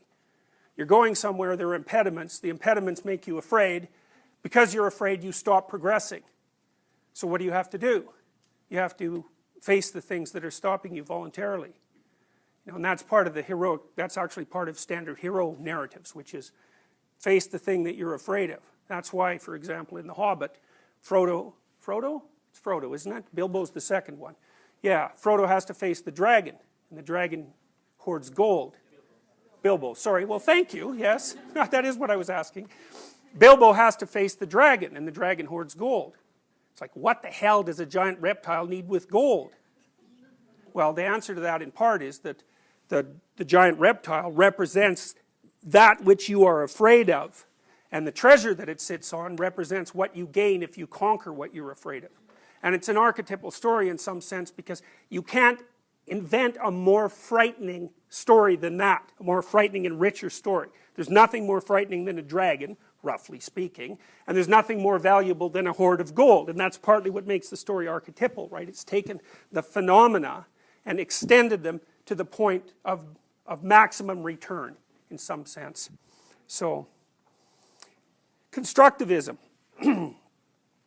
You're going somewhere, there are impediments. The impediments make you afraid. Because you're afraid, you stop progressing. So what do you have to do? You have to face the things that are stopping you voluntarily. You know, and that's part of the heroic, that's actually part of standard hero narratives, which is face the thing that you're afraid of. That's why, for example, in The Hobbit, Frodo? It's Frodo, isn't it? Bilbo's the second one. Yeah, Frodo has to face the dragon, and the dragon hoards gold. Bilbo, sorry, well thank you, yes, that is what I was asking. Bilbo has to face the dragon, and the dragon hoards gold. It's like, what the hell does a giant reptile need with gold? Well, the answer to that in part is that the giant reptile represents that which you are afraid of, and the treasure that it sits on represents what you gain if you conquer what you're afraid of. And it's an archetypal story in some sense, because you can't invent a more frightening story than that, a more frightening and richer story. There's nothing more frightening than a dragon, roughly speaking, and there's nothing more valuable than a hoard of gold, and that's partly what makes the story archetypal, right? It's taken the phenomena and extended them to the point of maximum return, in some sense. So, constructivism.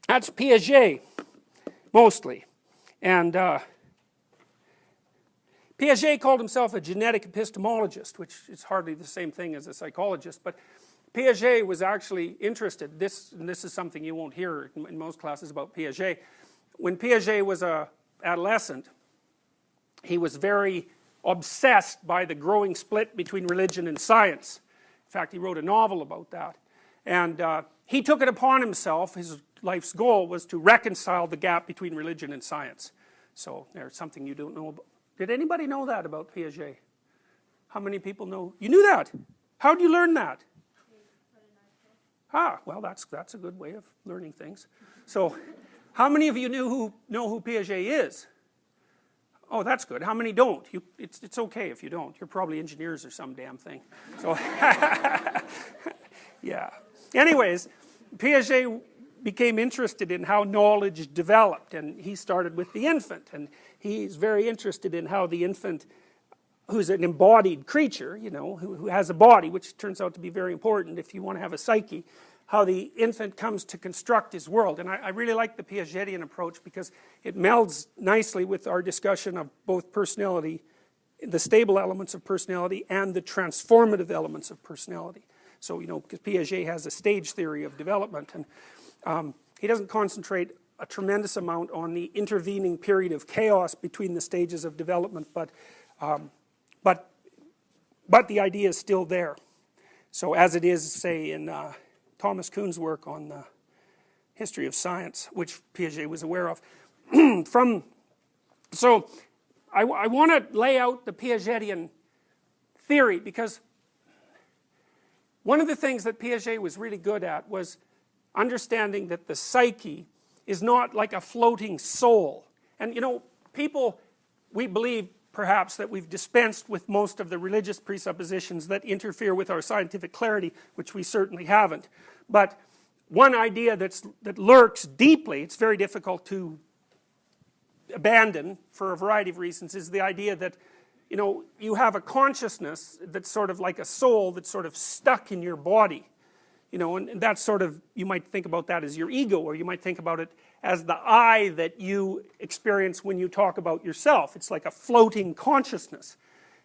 That's Piaget, mostly. And Piaget called himself a genetic epistemologist, which is hardly the same thing as a psychologist, but Piaget was actually interested, and this is something you won't hear in most classes about Piaget. When Piaget was an adolescent, he was very obsessed by the growing split between religion and science. In fact, he wrote a novel about that. And he took it upon himself, his life's goal was to reconcile the gap between religion and science. So there's something you don't know about. Did anybody know that about Piaget? How many people know? You knew that? How did you learn that? Ah, well, that's a good way of learning things. So, how many of you know who Piaget is? Oh, that's good. How many don't? It's okay if you don't. You're probably engineers or some damn thing. So, yeah. Anyways, Piaget became interested in how knowledge developed, and he started with the infant, and he's very interested in how the infant, who's an embodied creature, you know, who has a body, which turns out to be very important if you want to have a psyche, infant comes to construct his world. And I really like the Piagetian approach because it melds nicely with our discussion of both personality, the stable elements of personality, and the transformative elements of personality. So, because Piaget has a stage theory of development, and he doesn't concentrate a tremendous amount on the intervening period of chaos between the stages of development, but the idea is still there. So as it is, say, in Thomas Kuhn's work on the history of science, which Piaget was aware of. So I want to lay out the Piagetian theory, because one of the things that Piaget was really good at was understanding that the psyche is not like a floating soul. And people, we believe perhaps that we've dispensed with most of the religious presuppositions that interfere with our scientific clarity, which we certainly haven't. But one idea that lurks deeply, it's very difficult to abandon for a variety of reasons, is the idea that you have a consciousness that's sort of like a soul that's sort of stuck in your body. And that's sort of, you might think about that as your ego, or you might think about it as the I that you experience when you talk about yourself. It's like a floating consciousness.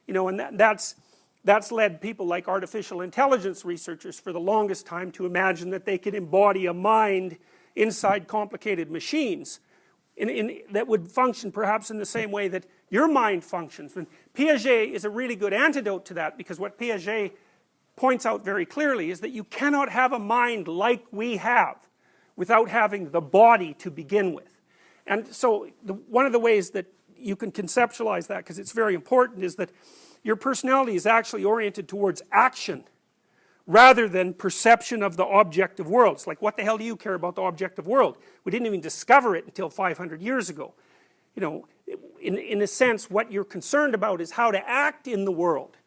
And that's led people like artificial intelligence researchers for the longest time to imagine that they could embody a mind inside complicated machines that would function perhaps in the same way that your mind functions. And Piaget is a really good antidote to that, because what Piaget points out very clearly is that you cannot have a mind like we have without having the body to begin with. And so one of the ways that you can conceptualize that, because it's very important, is that your personality is actually oriented towards action rather than perception of the objective world. It's like, what the hell do you care about the objective world? We didn't even discover it until 500 years ago. In a sense, what you're concerned about is how to act in the world.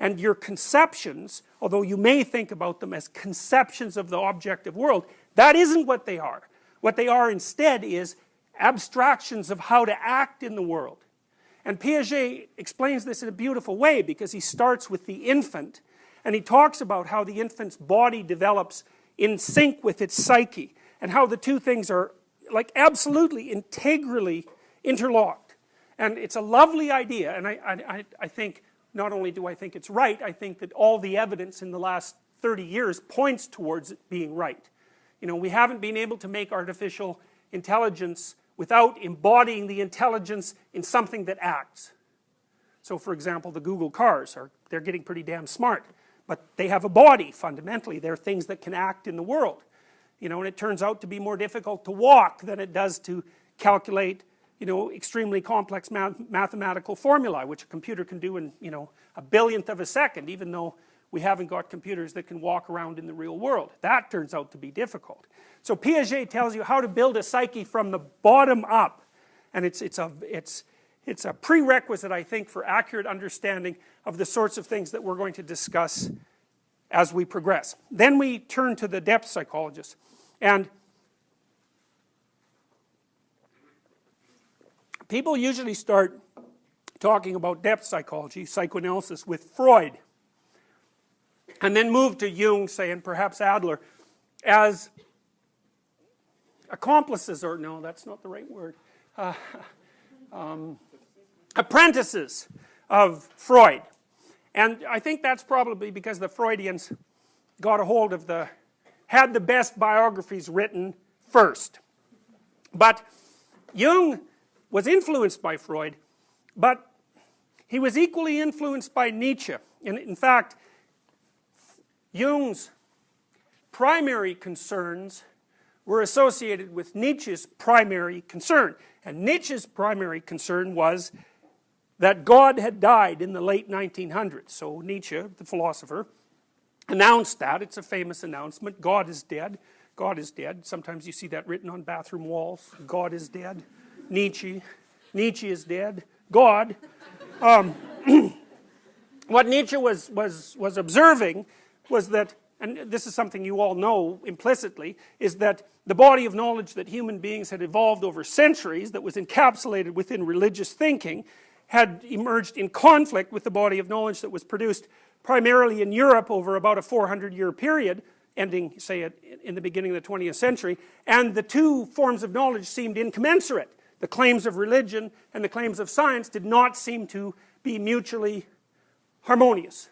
And your conceptions, although you may think about them as conceptions of the objective world, that isn't what they are. What they are instead is abstractions of how to act in the world. And Piaget explains this in a beautiful way, because he starts with the infant, and he talks about how the infant's body develops in sync with its psyche, and how the two things are like absolutely integrally interlocked. And it's a lovely idea, and I think, not only do I think it's right, I think that all the evidence in the last 30 years points towards it being right. We haven't been able to make artificial intelligence without embodying the intelligence in something that acts. So for example, the Google cars, they're getting pretty damn smart, but they have a body fundamentally. They're things that can act in the world. And it turns out to be more difficult to walk than it does to calculate extremely complex mathematical formulae, which a computer can do in, a billionth of a second, even though we haven't got computers that can walk around in the real world. That turns out to be difficult. So Piaget tells you how to build a psyche from the bottom up, and it's a prerequisite, I think, for accurate understanding of the sorts of things that we're going to discuss as we progress. Then we turn to the depth psychologist, and people usually start talking about depth psychology, psychoanalysis, with Freud, and then move to Jung, say, and perhaps Adler, as accomplices, or no, that's not the right word, apprentices of Freud. And I think that's probably because the Freudians got a hold of had the best biographies written first. But Jung was influenced by Freud, but he was equally influenced by Nietzsche. And in fact, Jung's primary concerns were associated with Nietzsche's primary concern. And Nietzsche's primary concern was that God had died in the late 1900s. So Nietzsche, the philosopher, announced that. It's a famous announcement. God is dead. God is dead. Sometimes you see that written on bathroom walls. God is dead. Nietzsche is dead. God. What Nietzsche was observing was that, and this is something you all know implicitly, is that the body of knowledge that human beings had evolved over centuries, that was encapsulated within religious thinking, had emerged in conflict with the body of knowledge that was produced primarily in Europe over about a 400-year period, ending, say, in the beginning of the 20th century, and the two forms of knowledge seemed incommensurate. The claims of religion and the claims of science did not seem to be mutually harmonious.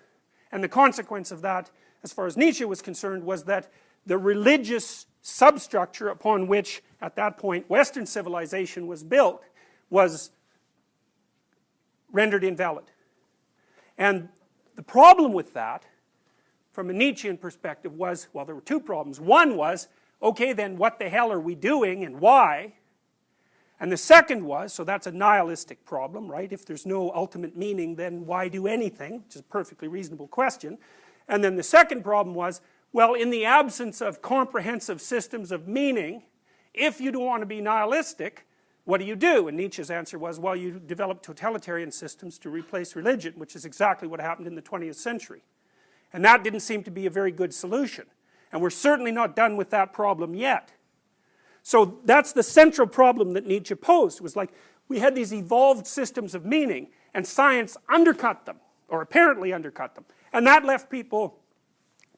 And the consequence of that, as far as Nietzsche was concerned, was that the religious substructure upon which, at that point, Western civilization was built, was rendered invalid. And the problem with that, from a Nietzschean perspective, was, well, there were two problems. One was, okay, then what the hell are we doing and why? And the second was, so that's a nihilistic problem, right? If there's no ultimate meaning, then why do anything? Which is a perfectly reasonable question. And then the second problem was, well, in the absence of comprehensive systems of meaning, if you don't want to be nihilistic, what do? And Nietzsche's answer was, well, you develop totalitarian systems to replace religion, which is exactly what happened in the 20th century. And that didn't seem to be a very good solution. And we're certainly not done with that problem yet. So that's the central problem that Nietzsche posed. It was like, we had these evolved systems of meaning, and science undercut them, or apparently undercut them. And that left people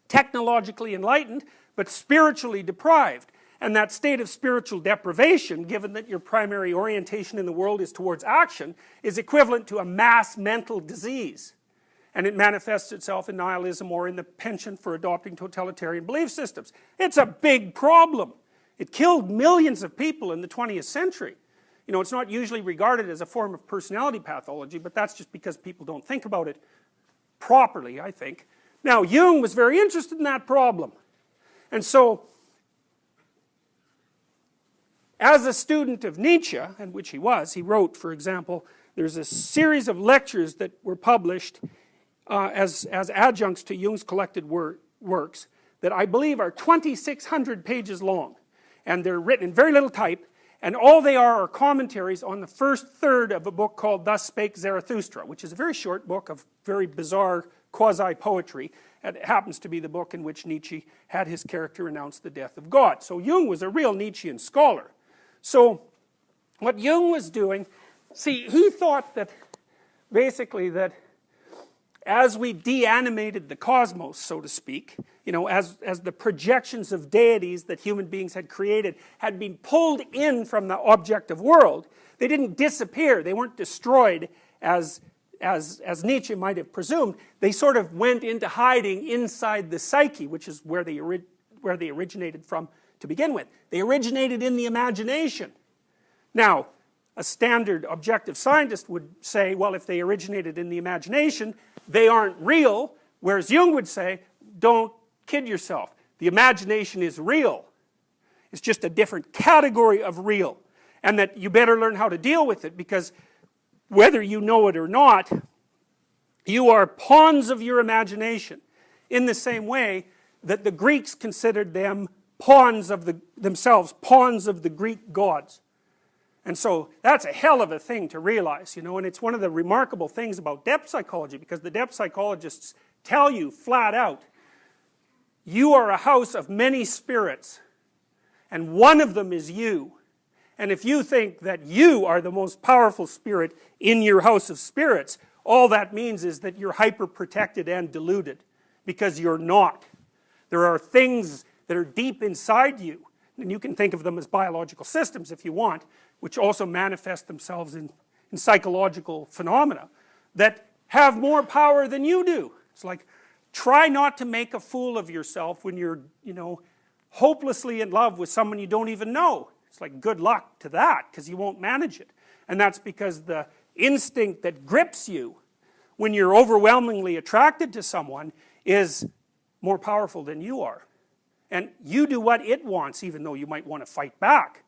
technologically enlightened, but spiritually deprived. And that state of spiritual deprivation, given that your primary orientation in the world is towards action, is equivalent to a mass mental disease. And it manifests itself in nihilism or in the penchant for adopting totalitarian belief systems. It's a big problem. It killed millions of people in the 20th century. You know, it's not usually regarded as a form of personality pathology, but that's just because people don't think about it properly, I think. Now, Jung was very interested in that problem. And so, as a student of Nietzsche, and which he was, he wrote, for example, there's a series of lectures that were published as adjuncts to Jung's collected works that I believe are 2,600 pages long. And they're written in very little type, and all they are commentaries on the first third of a book called Thus Spake Zarathustra, which is a very short book of very bizarre quasi-poetry. It happens to be the book in which Nietzsche had his character announce the death of God. So Jung was a real Nietzschean scholar. So what Jung was doing, see, he thought that basically that as we de-animated the cosmos, so to speak, you know, as the projections of deities that human beings had created had been pulled in from the objective world, they didn't disappear, they weren't destroyed as Nietzsche might have presumed. They sort of went into hiding inside the psyche, which is where they originated from to begin with. They originated in the imagination. Now, a standard objective scientist would say, well, if they originated in the imagination, they aren't real, whereas Jung would say, don't kid yourself. The imagination is real. It's just a different category of real. And that you better learn how to deal with it, because whether you know it or not, you are pawns of your imagination, in the same way that the Greeks considered them pawns of themselves, pawns of the Greek gods. And so that's a hell of a thing to realize, you know, and it's one of the remarkable things about depth psychology, because the depth psychologists tell you flat out, you are a house of many spirits, and one of them is you. And if you think that you are the most powerful spirit in your house of spirits, all that means is that you're hyper-protected and deluded, because you're not. There are things that are deep inside you, and you can think of them as biological systems if you want, which also manifest themselves in psychological phenomena, that have more power than you do. It's like, try not to make a fool of yourself when you're, you know, hopelessly in love with someone you don't even know. It's like, good luck to that, because you won't manage it. And that's because the instinct that grips you when you're overwhelmingly attracted to someone is more powerful than you are. And you do what it wants, even though you might want to fight back.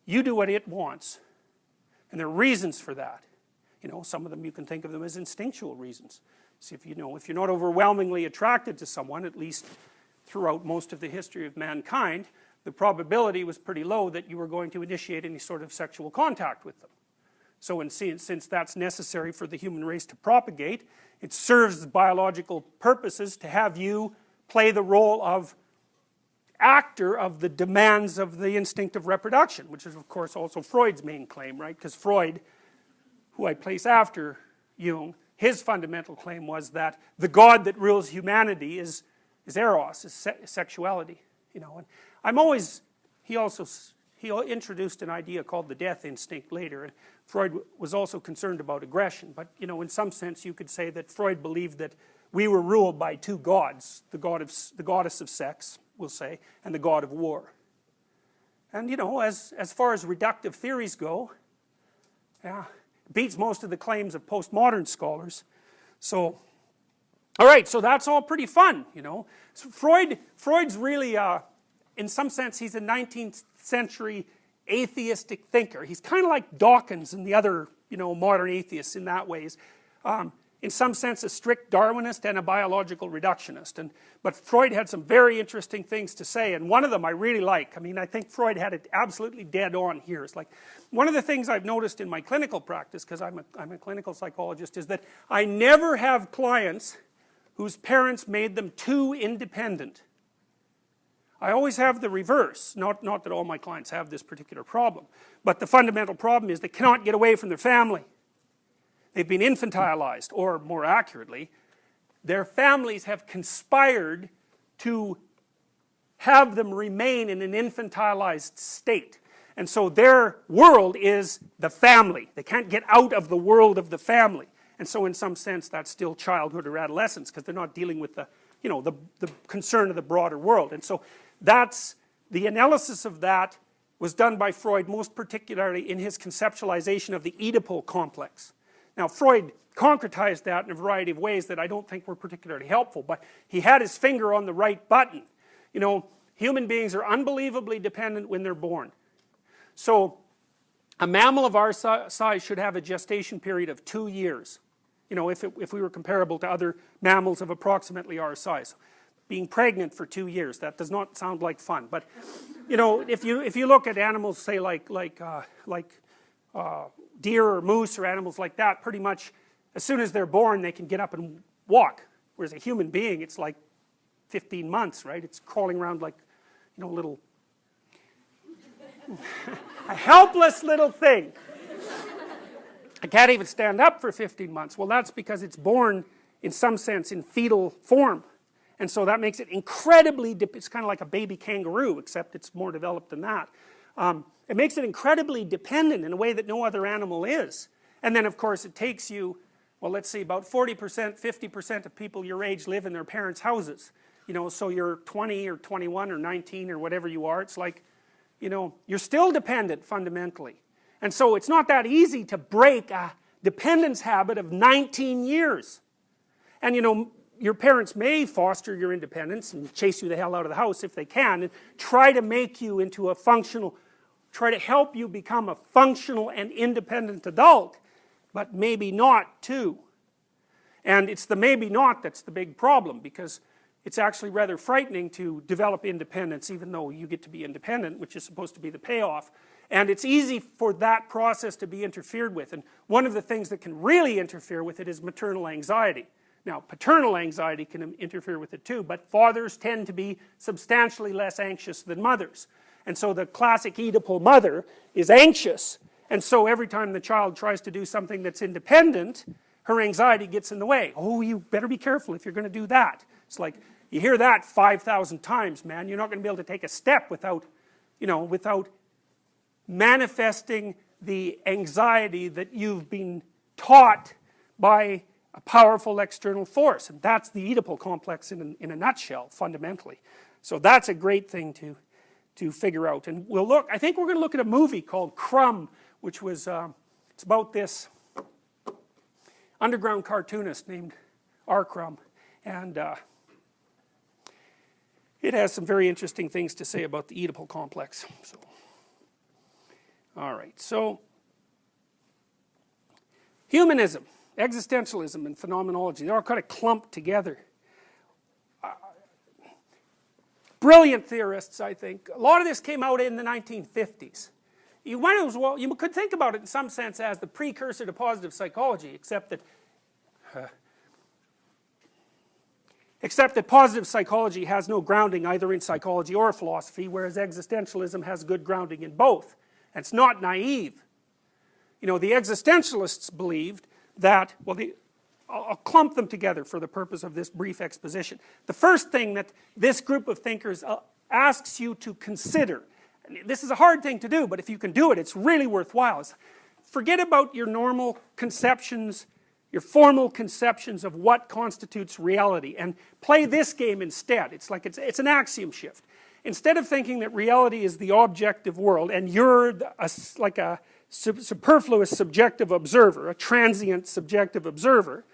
You do what it wants. And there are reasons for that. You know, some of them you can think of them as instinctual reasons. So if you're not overwhelmingly attracted to someone, at least throughout most of the history of mankind, the probability was pretty low that you were going to initiate any sort of sexual contact with them. So since that's necessary for the human race to propagate, it serves biological purposes to have you play the role of actor of the demands of the instinct of reproduction, which is of course also Freud's main claim, right? Because Freud, who I place after Jung, his fundamental claim was that the God that rules humanity is is eros, is sexuality, you know. And I'm always, he introduced an idea called the death instinct later, and Freud was also concerned about aggression, but you know, in some sense you could say that Freud believed that we were ruled by two gods, the goddess of sex, we'll say, and the god of war. And you know, as far as reductive theories go, yeah, it beats most of the claims of postmodern scholars. So, all right, so that's all pretty fun, you know. So Freud's really, in some sense, he's a 19th century atheistic thinker. He's kind of like Dawkins and the other, you know, modern atheists in that ways. In some sense, a strict Darwinist and a biological reductionist. But Freud had some very interesting things to say, and one of them I really like. I mean, I think Freud had it absolutely dead on here. It's like, one of the things I've noticed in my clinical practice, because I'm a clinical psychologist, is that I never have clients whose parents made them too independent. I always have the reverse. Not that all my clients have this particular problem, but the fundamental problem is they cannot get away from their family. They've been infantilized, or more accurately, their families have conspired to have them remain in an infantilized state. And so their world is the family. They can't get out of the world of the family. And so in some sense that's still childhood or adolescence, because they're not dealing with the, you know, the concern of the broader world. And so that's, the analysis of that was done by Freud, most particularly in his conceptualization of the Oedipal complex. Now Freud concretized that in a variety of ways that I don't think were particularly helpful, but he had his finger on the right button. You know, human beings are unbelievably dependent when they're born. So a mammal of our size should have a gestation period of 2 years. You know, if we were comparable to other mammals of approximately our size. Being pregnant for 2 years, that does not sound like fun. But, you know, if you look at animals, say like deer or moose or animals like that, pretty much as soon as they're born they can get up and walk. Whereas a human being, it's like 15 months, right? It's crawling around like, you know, little, a helpless little thing. I can't even stand up for 15 months. Well, that's because it's born, in some sense, in fetal form. And so that makes it incredibly, it's kind of like a baby kangaroo, except it's more developed than that. It makes it incredibly dependent in a way that no other animal is. And then, of course, it takes you, well, let's see, about 40%, 50% of people your age live in their parents' houses. You know, so you're 20 or 21 or 19 or whatever you are, it's like, you know, you're still dependent fundamentally. And so it's not that easy to break a dependence habit of 19 years. And, you know, your parents may foster your independence and chase you the hell out of the house if they can, and try to make you into a functional, try to help you become a functional and independent adult, but maybe not too. And it's the maybe not that's the big problem, because it's actually rather frightening to develop independence even though you get to be independent, which is supposed to be the payoff. And it's easy for that process to be interfered with. And one of the things that can really interfere with it is maternal anxiety. Now, paternal anxiety can interfere with it too, but fathers tend to be substantially less anxious than mothers. And so the classic Oedipal mother is anxious, and so every time the child tries to do something that's independent, her anxiety gets in the way. Oh, you better be careful if you're going to do that. It's like, you hear that 5,000 times, man. You're not going to be able to take a step without, you know, without manifesting the anxiety that you've been taught by a powerful external force. And that's the Oedipal complex in a nutshell, fundamentally. So that's a great thing to figure out. And we'll look, I think we're going to look at a movie called Crumb, which was, it's about this underground cartoonist named R. Crumb. And it has some very interesting things to say about the Oedipal complex. So, all right, so humanism, existentialism, and phenomenology, they're all kind of clumped together. Brilliant theorists, I think. A lot of this came out in the 1950s. You might as well, you could think about it in some sense as the precursor to positive psychology, except that positive psychology has no grounding either in psychology or philosophy, whereas existentialism has good grounding in both. And it's not naive. You know, the existentialists believed that, well, I'll clump them together for the purpose of this brief exposition. The first thing that this group of thinkers asks you to consider, and this is a hard thing to do, but if you can do it, it's really worthwhile, is forget about your normal conceptions, your formal conceptions of what constitutes reality, and play this game instead. It's like it's an axiom shift. Instead of thinking that reality is the objective world and you're like a superfluous subjective observer, a transient subjective observer,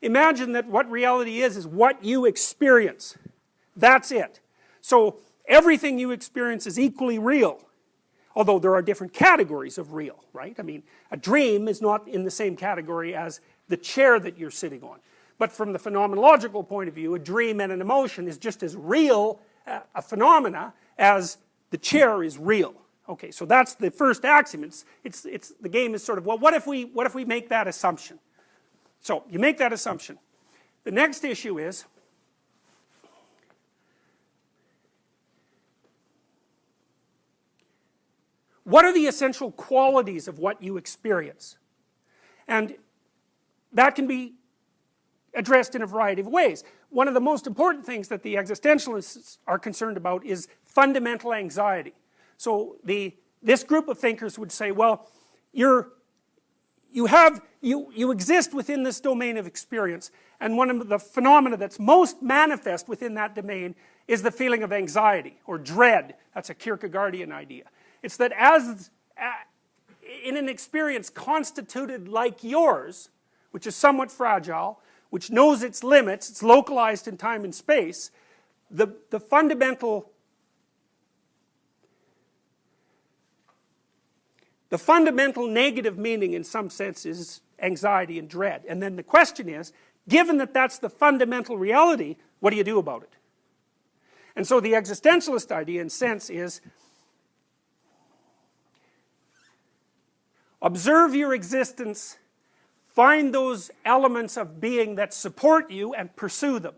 imagine that what reality is what you experience. That's it. So everything you experience is equally real, although there are different categories of real, right? I mean, a dream is not in the same category as the chair that you're sitting on. But from the phenomenological point of view, a dream and an emotion is just as real a phenomena as the chair is real. Okay, so that's the first axiom. The game is sort of, well, what if we make that assumption? So you make that assumption. The next issue is, what are the essential qualities of what you experience? And that can be addressed in a variety of ways. One of the most important things that the existentialists are concerned about is fundamental anxiety. So this group of thinkers would say, well, you exist within this domain of experience, and one of the phenomena that's most manifest within that domain is the feeling of anxiety or dread. That's a Kierkegaardian idea. It's that as in an experience constituted like yours, which is somewhat fragile, which knows its limits, it's localized in time and space, the fundamental negative meaning in some sense is anxiety and dread. And then the question is, given that that's the fundamental reality, what do you do about it? And so the existentialist idea in sense is, observe your existence, find those elements of being that support you and pursue them.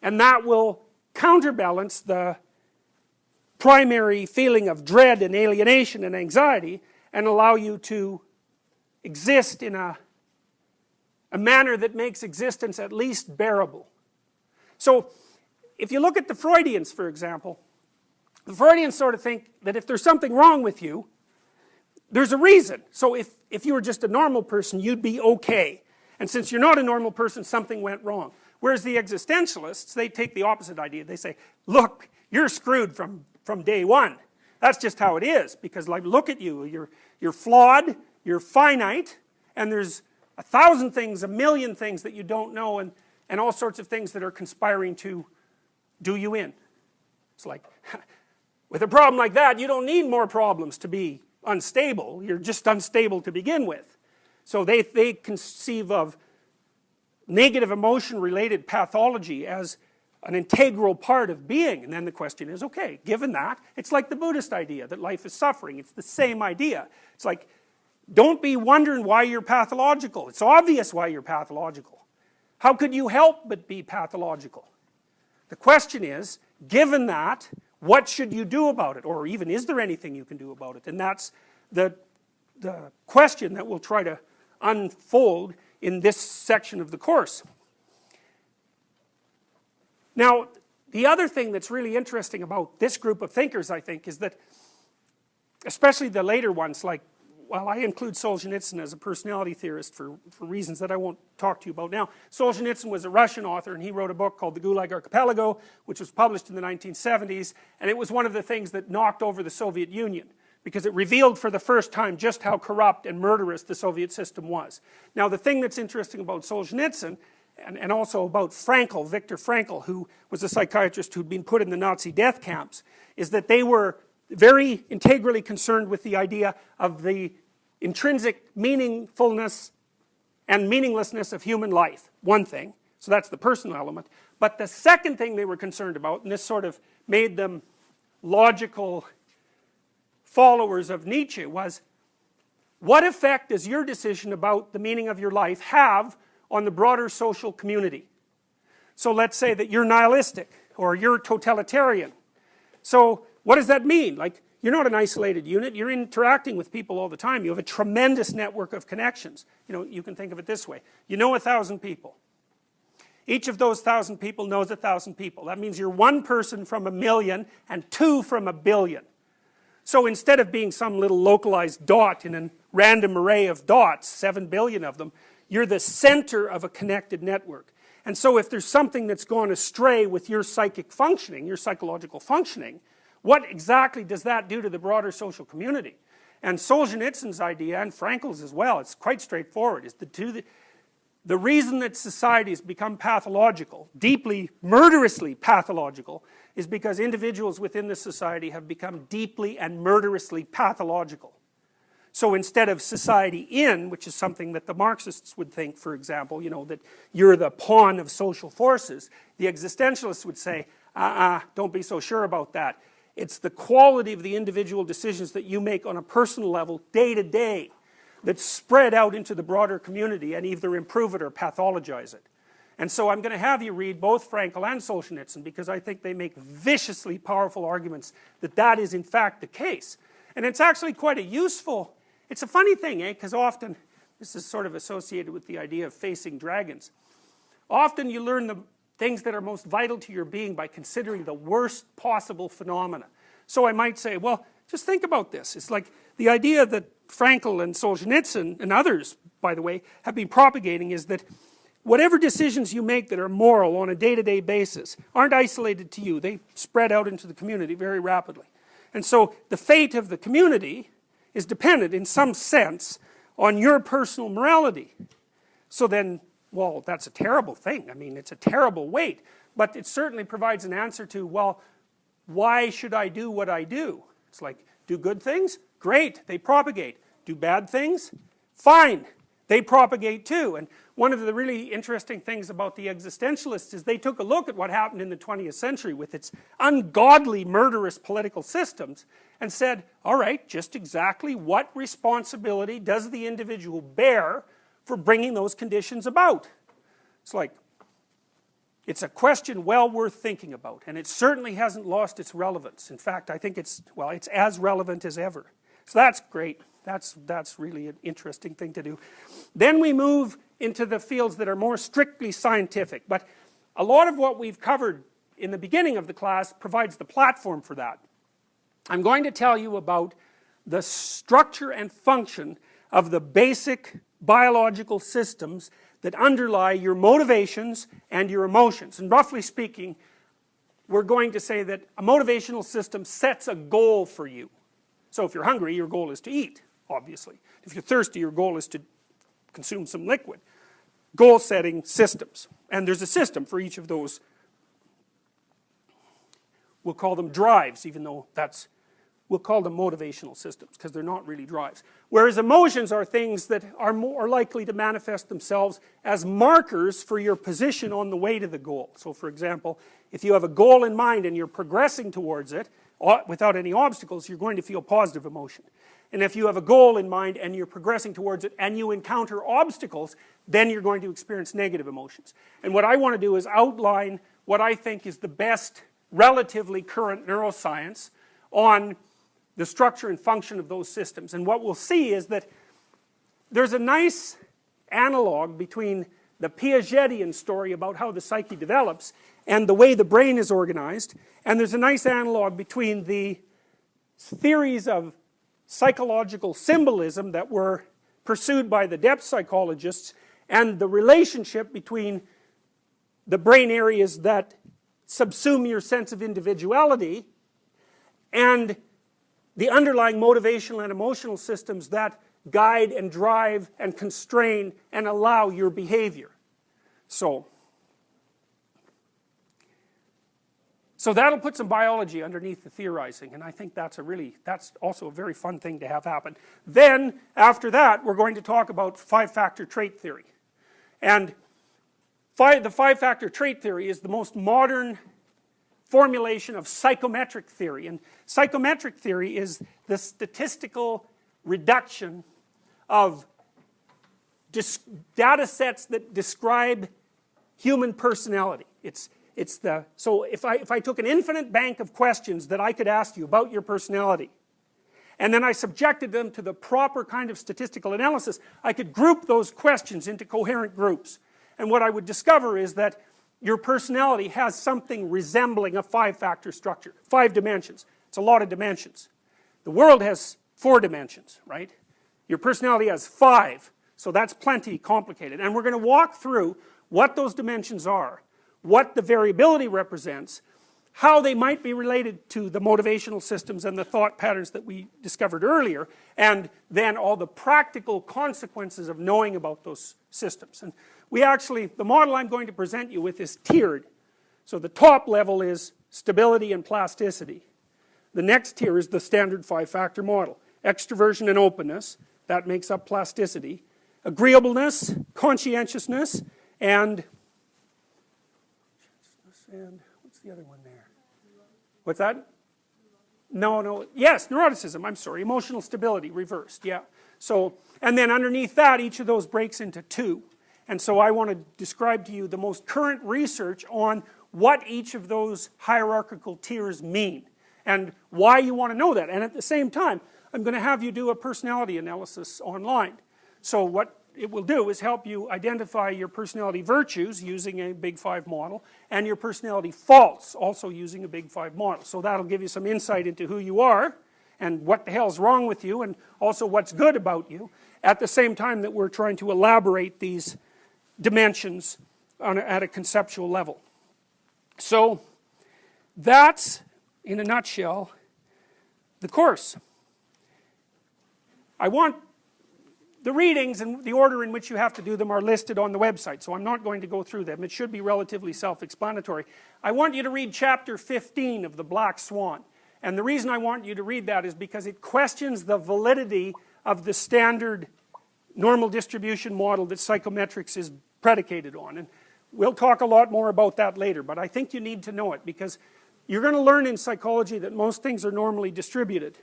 And that will counterbalance the primary feeling of dread and alienation and anxiety and allow you to exist in a manner that makes existence at least bearable. So if you look at the Freudians, for example, the Freudians sort of think that if there's something wrong with you, there's a reason. So if you were just a normal person, you'd be okay. And since you're not a normal person, something went wrong. Whereas the existentialists, they take the opposite idea. They say, look, you're screwed from day one. That's just how it is. Because like, look at you. You're flawed, you're finite, and there's 1,000 things, 1,000,000 things that you don't know, and all sorts of things that are conspiring to do you in. It's like, with a problem like that, you don't need more problems to be unstable. You're just unstable to begin with. So they conceive of negative emotion related pathology as an integral part of being. And then the question is, okay, given that, it's like the Buddhist idea that life is suffering. It's the same idea. It's like, don't be wondering why you're pathological. It's obvious why you're pathological. How could you help but be pathological? The question is, given that, what should you do about it? Or even, is there anything you can do about it? And that's the question that we'll try to unfold in this section of the course. Now, the other thing that's really interesting about this group of thinkers, I think, is that, especially the later ones, like, well, I include Solzhenitsyn as a personality theorist for reasons that I won't talk to you about now. Solzhenitsyn was a Russian author, and he wrote a book called The Gulag Archipelago, which was published in the 1970s, and it was one of the things that knocked over the Soviet Union, because it revealed for the first time just how corrupt and murderous the Soviet system was. Now, the thing that's interesting about Solzhenitsyn, and also about Frankl, Viktor Frankl, who was a psychiatrist who'd been put in the Nazi death camps, is that they were very integrally concerned with the idea of the intrinsic meaningfulness and meaninglessness of human life, one thing. So that's the personal element. But the second thing they were concerned about, and this sort of made them logical followers of Nietzsche, was what effect does your decision about the meaning of your life have on the broader social community? So let's say that you're nihilistic or you're totalitarian. So what does that mean? Like, You're not an isolated unit. You're interacting with people all the time. You have a tremendous network of connections. You know, you can think of it this way. You know 1,000 people. Each of those 1,000 people knows 1,000 people. That means you're one person from 1,000,000 and 2 from 1,000,000,000. So instead of being some little localized dot in a random array of dots, 7 billion of them, you're the center of a connected network. And so if there's something that's gone astray with your psychic functioning, your psychological functioning, what exactly does that do to the broader social community? And Solzhenitsyn's idea, and Frankl's as well, it's quite straightforward, is the reason that societies become pathological, deeply, murderously pathological, is because individuals within the society have become deeply and murderously pathological. So instead of society in, which is something that the Marxists would think, for example, you know, that you're the pawn of social forces, the existentialists would say, don't be so sure about that. It's the quality of the individual decisions that you make on a personal level, day to day, that spread out into the broader community and either improve it or pathologize it. And so I'm going to have you read both Frankl and Solzhenitsyn because I think they make viciously powerful arguments that that is in fact the case. And it's actually quite a useful, it's a funny thing, because often, this is sort of associated with the idea of facing dragons. Often you learn the things that are most vital to your being by considering the worst possible phenomena. So I might say, well, just think about this. It's like the idea that Frankl and Solzhenitsyn, and others, by the way, have been propagating is that whatever decisions you make that are moral on a day-to-day basis aren't isolated to you. They spread out into the community very rapidly. And so the fate of the community is dependent in some sense on your personal morality. So then, well, that's a terrible thing. I mean, it's a terrible weight. But it certainly provides an answer to, well, why should I do what I do? It's like, do good things? Great, they propagate. Do bad things? Fine, they propagate too. And one of the really interesting things about the existentialists is they took a look at what happened in the 20th century with its ungodly, murderous political systems and said, all right, just exactly what responsibility does the individual bear for bringing those conditions about? It's like, it's a question well worth thinking about, and it certainly hasn't lost its relevance. In fact, I think it's as relevant as ever. So that's great. That's really an interesting thing to do. Then we move into the fields that are more strictly scientific, but a lot of what we've covered in the beginning of the class provides the platform for that. I'm going to tell you about the structure and function of the basic biological systems that underlie your motivations and your emotions. And roughly speaking, we're going to say that a motivational system sets a goal for you. So if you're hungry, your goal is to eat, obviously. If you're thirsty, your goal is to consume some liquid. Goal-setting systems. And there's a system for each of those. We'll call them drives, even though we'll call them motivational systems, because they're not really drives. Whereas emotions are things that are more likely to manifest themselves as markers for your position on the way to the goal. So for example, if you have a goal in mind and you're progressing towards it, without any obstacles, you're going to feel positive emotion. And if you have a goal in mind and you're progressing towards it and you encounter obstacles, then you're going to experience negative emotions. And what I want to do is outline what I think is the best relatively current neuroscience on the structure and function of those systems. And what we'll see is that there's a nice analog between the Piagetian story about how the psyche develops and the way the brain is organized, and there's a nice analog between the theories of psychological symbolism that were pursued by the depth psychologists and the relationship between the brain areas that subsume your sense of individuality and the underlying motivational and emotional systems that guide and drive and constrain and allow your behavior. So that'll put some biology underneath the theorizing, and I think that's also a very fun thing to have happen. Then, after that, we're going to talk about five-factor trait theory. And the five-factor trait theory is the most modern formulation of psychometric theory. And psychometric theory is the statistical reduction of data sets that describe human personality. So if I took an infinite bank of questions that I could ask you about your personality, and then I subjected them to the proper kind of statistical analysis, I could group those questions into coherent groups. And what I would discover is that your personality has something resembling a 5-factor structure. 5 dimensions. It's a lot of dimensions. The world has 4 dimensions, right? Your personality has 5, so that's plenty complicated. And we're going to walk through what those dimensions are, what the variability represents, how they might be related to the motivational systems and the thought patterns that we discovered earlier, and then all the practical consequences of knowing about those systems. And we actually, the model I'm going to present you with is tiered. So the top level is stability and plasticity. The next tier is the standard 5-factor model. Extroversion and openness, that makes up plasticity. Agreeableness, conscientiousness, and what's the other one there? What's that? No, yes, neuroticism, I'm sorry, emotional stability, reversed, yeah. So, and then underneath that, each of those breaks into 2. And so I want to describe to you the most current research on what each of those hierarchical tiers mean, and why you want to know that. And at the same time, I'm going to have you do a personality analysis online. So what it will do is help you identify your personality virtues using a Big 5 model, and your personality faults also using a Big 5 model. So that'll give you some insight into who you are, and what the hell's wrong with you, and also what's good about you, at the same time that we're trying to elaborate these dimensions at a conceptual level. So that's, in a nutshell, the course. I want the readings and the order in which you have to do them are listed on the website, so I'm not going to go through them. It should be relatively self-explanatory. I want you to read chapter 15 of The Black Swan. And the reason I want you to read that is because it questions the validity of the standard normal distribution model that psychometrics is predicated on. And we'll talk a lot more about that later, but I think you need to know it, because you're going to learn in psychology that most things are normally distributed.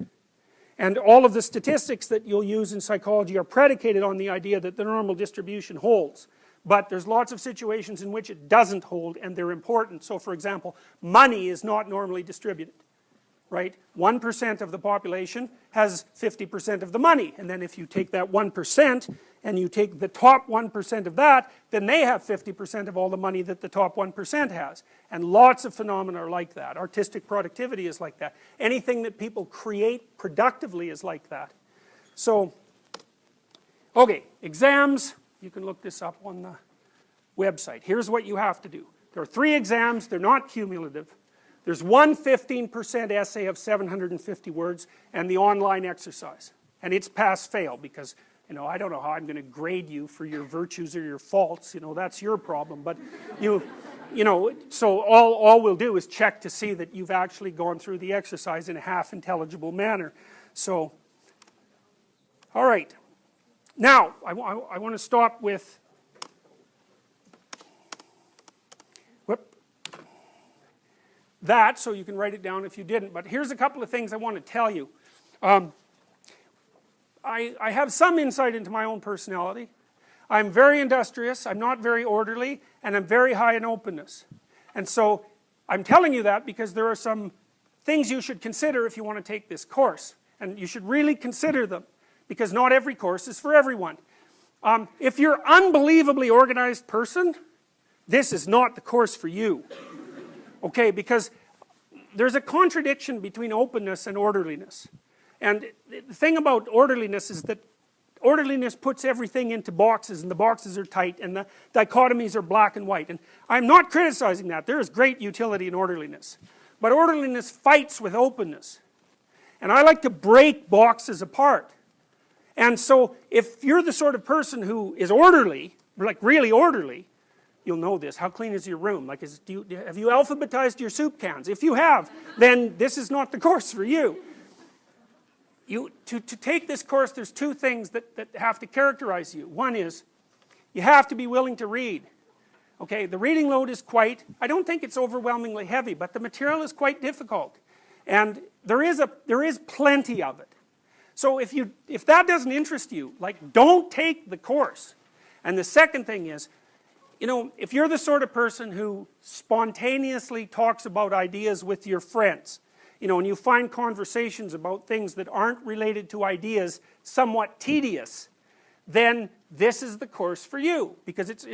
And all of the statistics that you'll use in psychology are predicated on the idea that the normal distribution holds. But there's lots of situations in which it doesn't hold, and they're important. So for example, money is not normally distributed, right? 1% of the population has 50% of the money. And then if you take that 1% and you take the top 1% of that, then they have 50% of all the money that the top 1% has. And lots of phenomena are like that. Artistic productivity is like that. Anything that people create productively is like that. So, okay, exams, you can look this up on the website. Here's what you have to do. There are 3 exams, they're not cumulative. There's one 15% essay of 750 words and the online exercise. And it's pass-fail, because, you know, I don't know how I'm going to grade you for your virtues or your faults, you know, that's your problem. But you know, so all we'll do is check to see that you've actually gone through the exercise in a half-intelligible manner. So, all right. Now, I want to stop with, that, so you can write it down if you didn't. But here's a couple of things I want to tell you. I have some insight into my own personality. I'm very industrious, I'm not very orderly, and I'm very high in openness. And so I'm telling you that because there are some things you should consider if you want to take this course. And you should really consider them, because not every course is for everyone. If you're an unbelievably organized person, this is not the course for you. Okay, because there's a contradiction between openness and orderliness. And the thing about orderliness is that orderliness puts everything into boxes, and the boxes are tight, and the dichotomies are black and white. And I'm not criticizing that. There is great utility in orderliness. But orderliness fights with openness. And I like to break boxes apart. And so if you're the sort of person who is orderly, like really orderly, you'll know this. How clean is your room? Like, have you alphabetized your soup cans? If you have, then this is not the course for you. To take this course, there's 2 things that have to characterize you. One is, you have to be willing to read. Okay, the reading load is quite, I don't think it's overwhelmingly heavy, but the material is quite difficult. And there is plenty of it. So if that doesn't interest you, like, don't take the course. And the second thing is, you know, if you're the sort of person who spontaneously talks about ideas with your friends, and you find conversations about things that aren't related to ideas somewhat tedious, then this is the course for you, because it's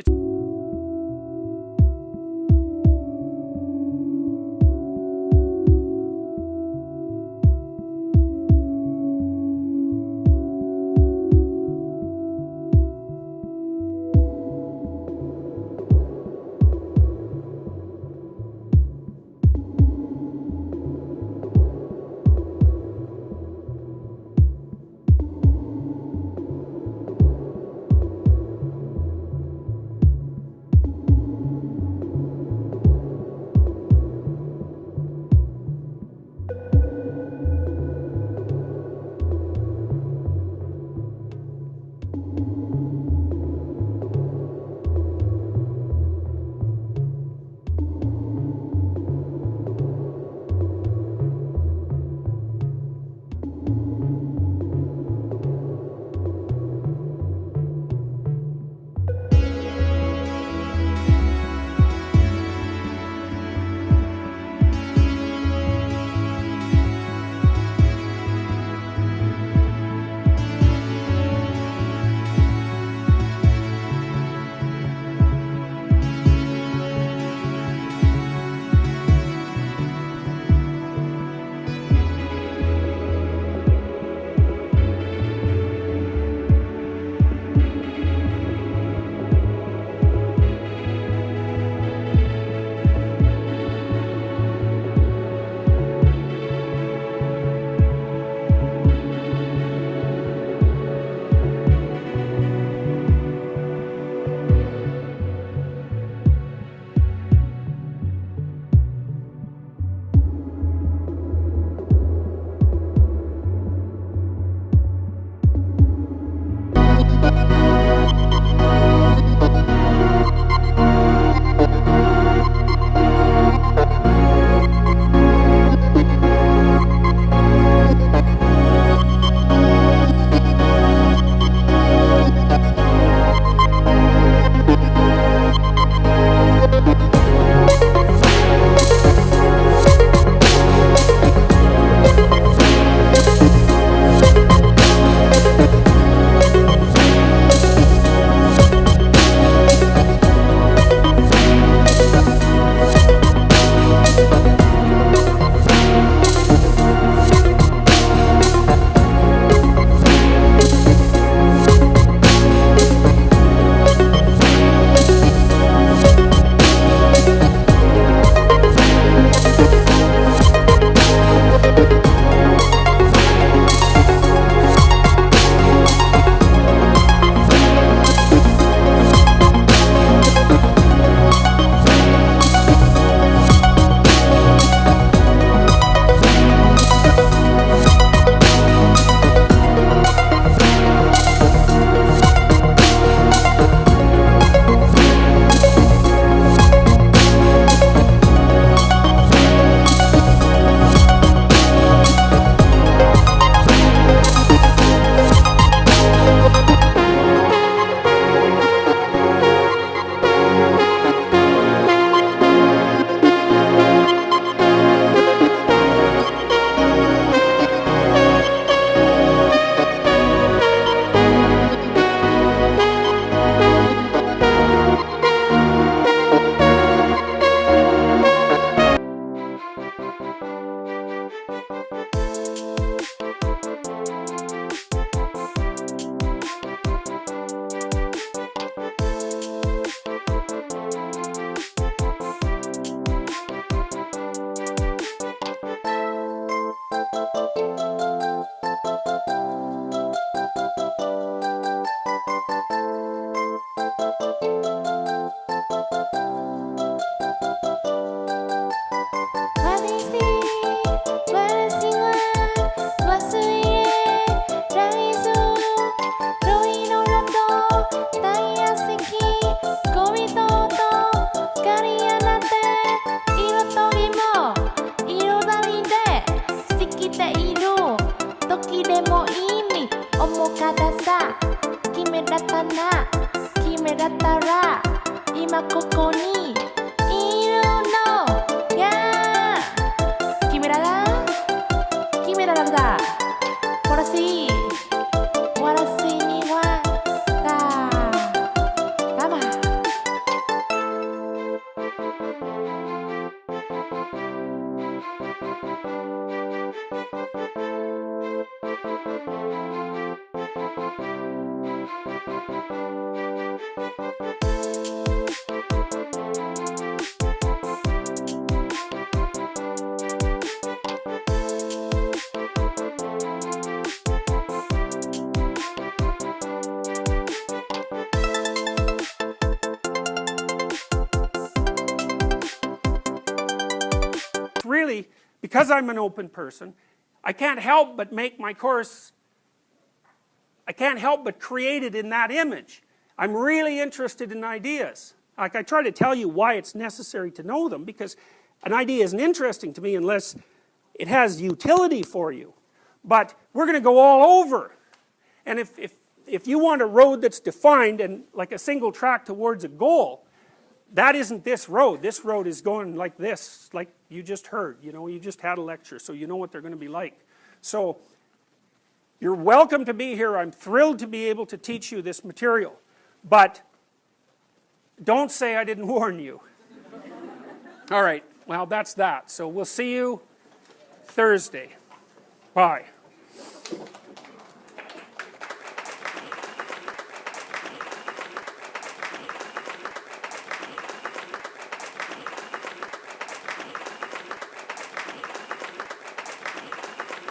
Really, because I'm an open person, I can't help but make my course, I can't help but create it in that image. I'm really interested in ideas. Like, I try to tell you why it's necessary to know them, because an idea isn't interesting to me unless it has utility for you. But we're going to go all over. And if you want a road that's defined and like a single track towards a goal, that isn't this road. This road is going like this, like you just heard. You know, you just had a lecture, so you know what they're going to be like. So, you're welcome to be here. I'm thrilled to be able to teach you this material. But, don't say I didn't warn you. All right, well, that's that. So, we'll see you Thursday. Bye.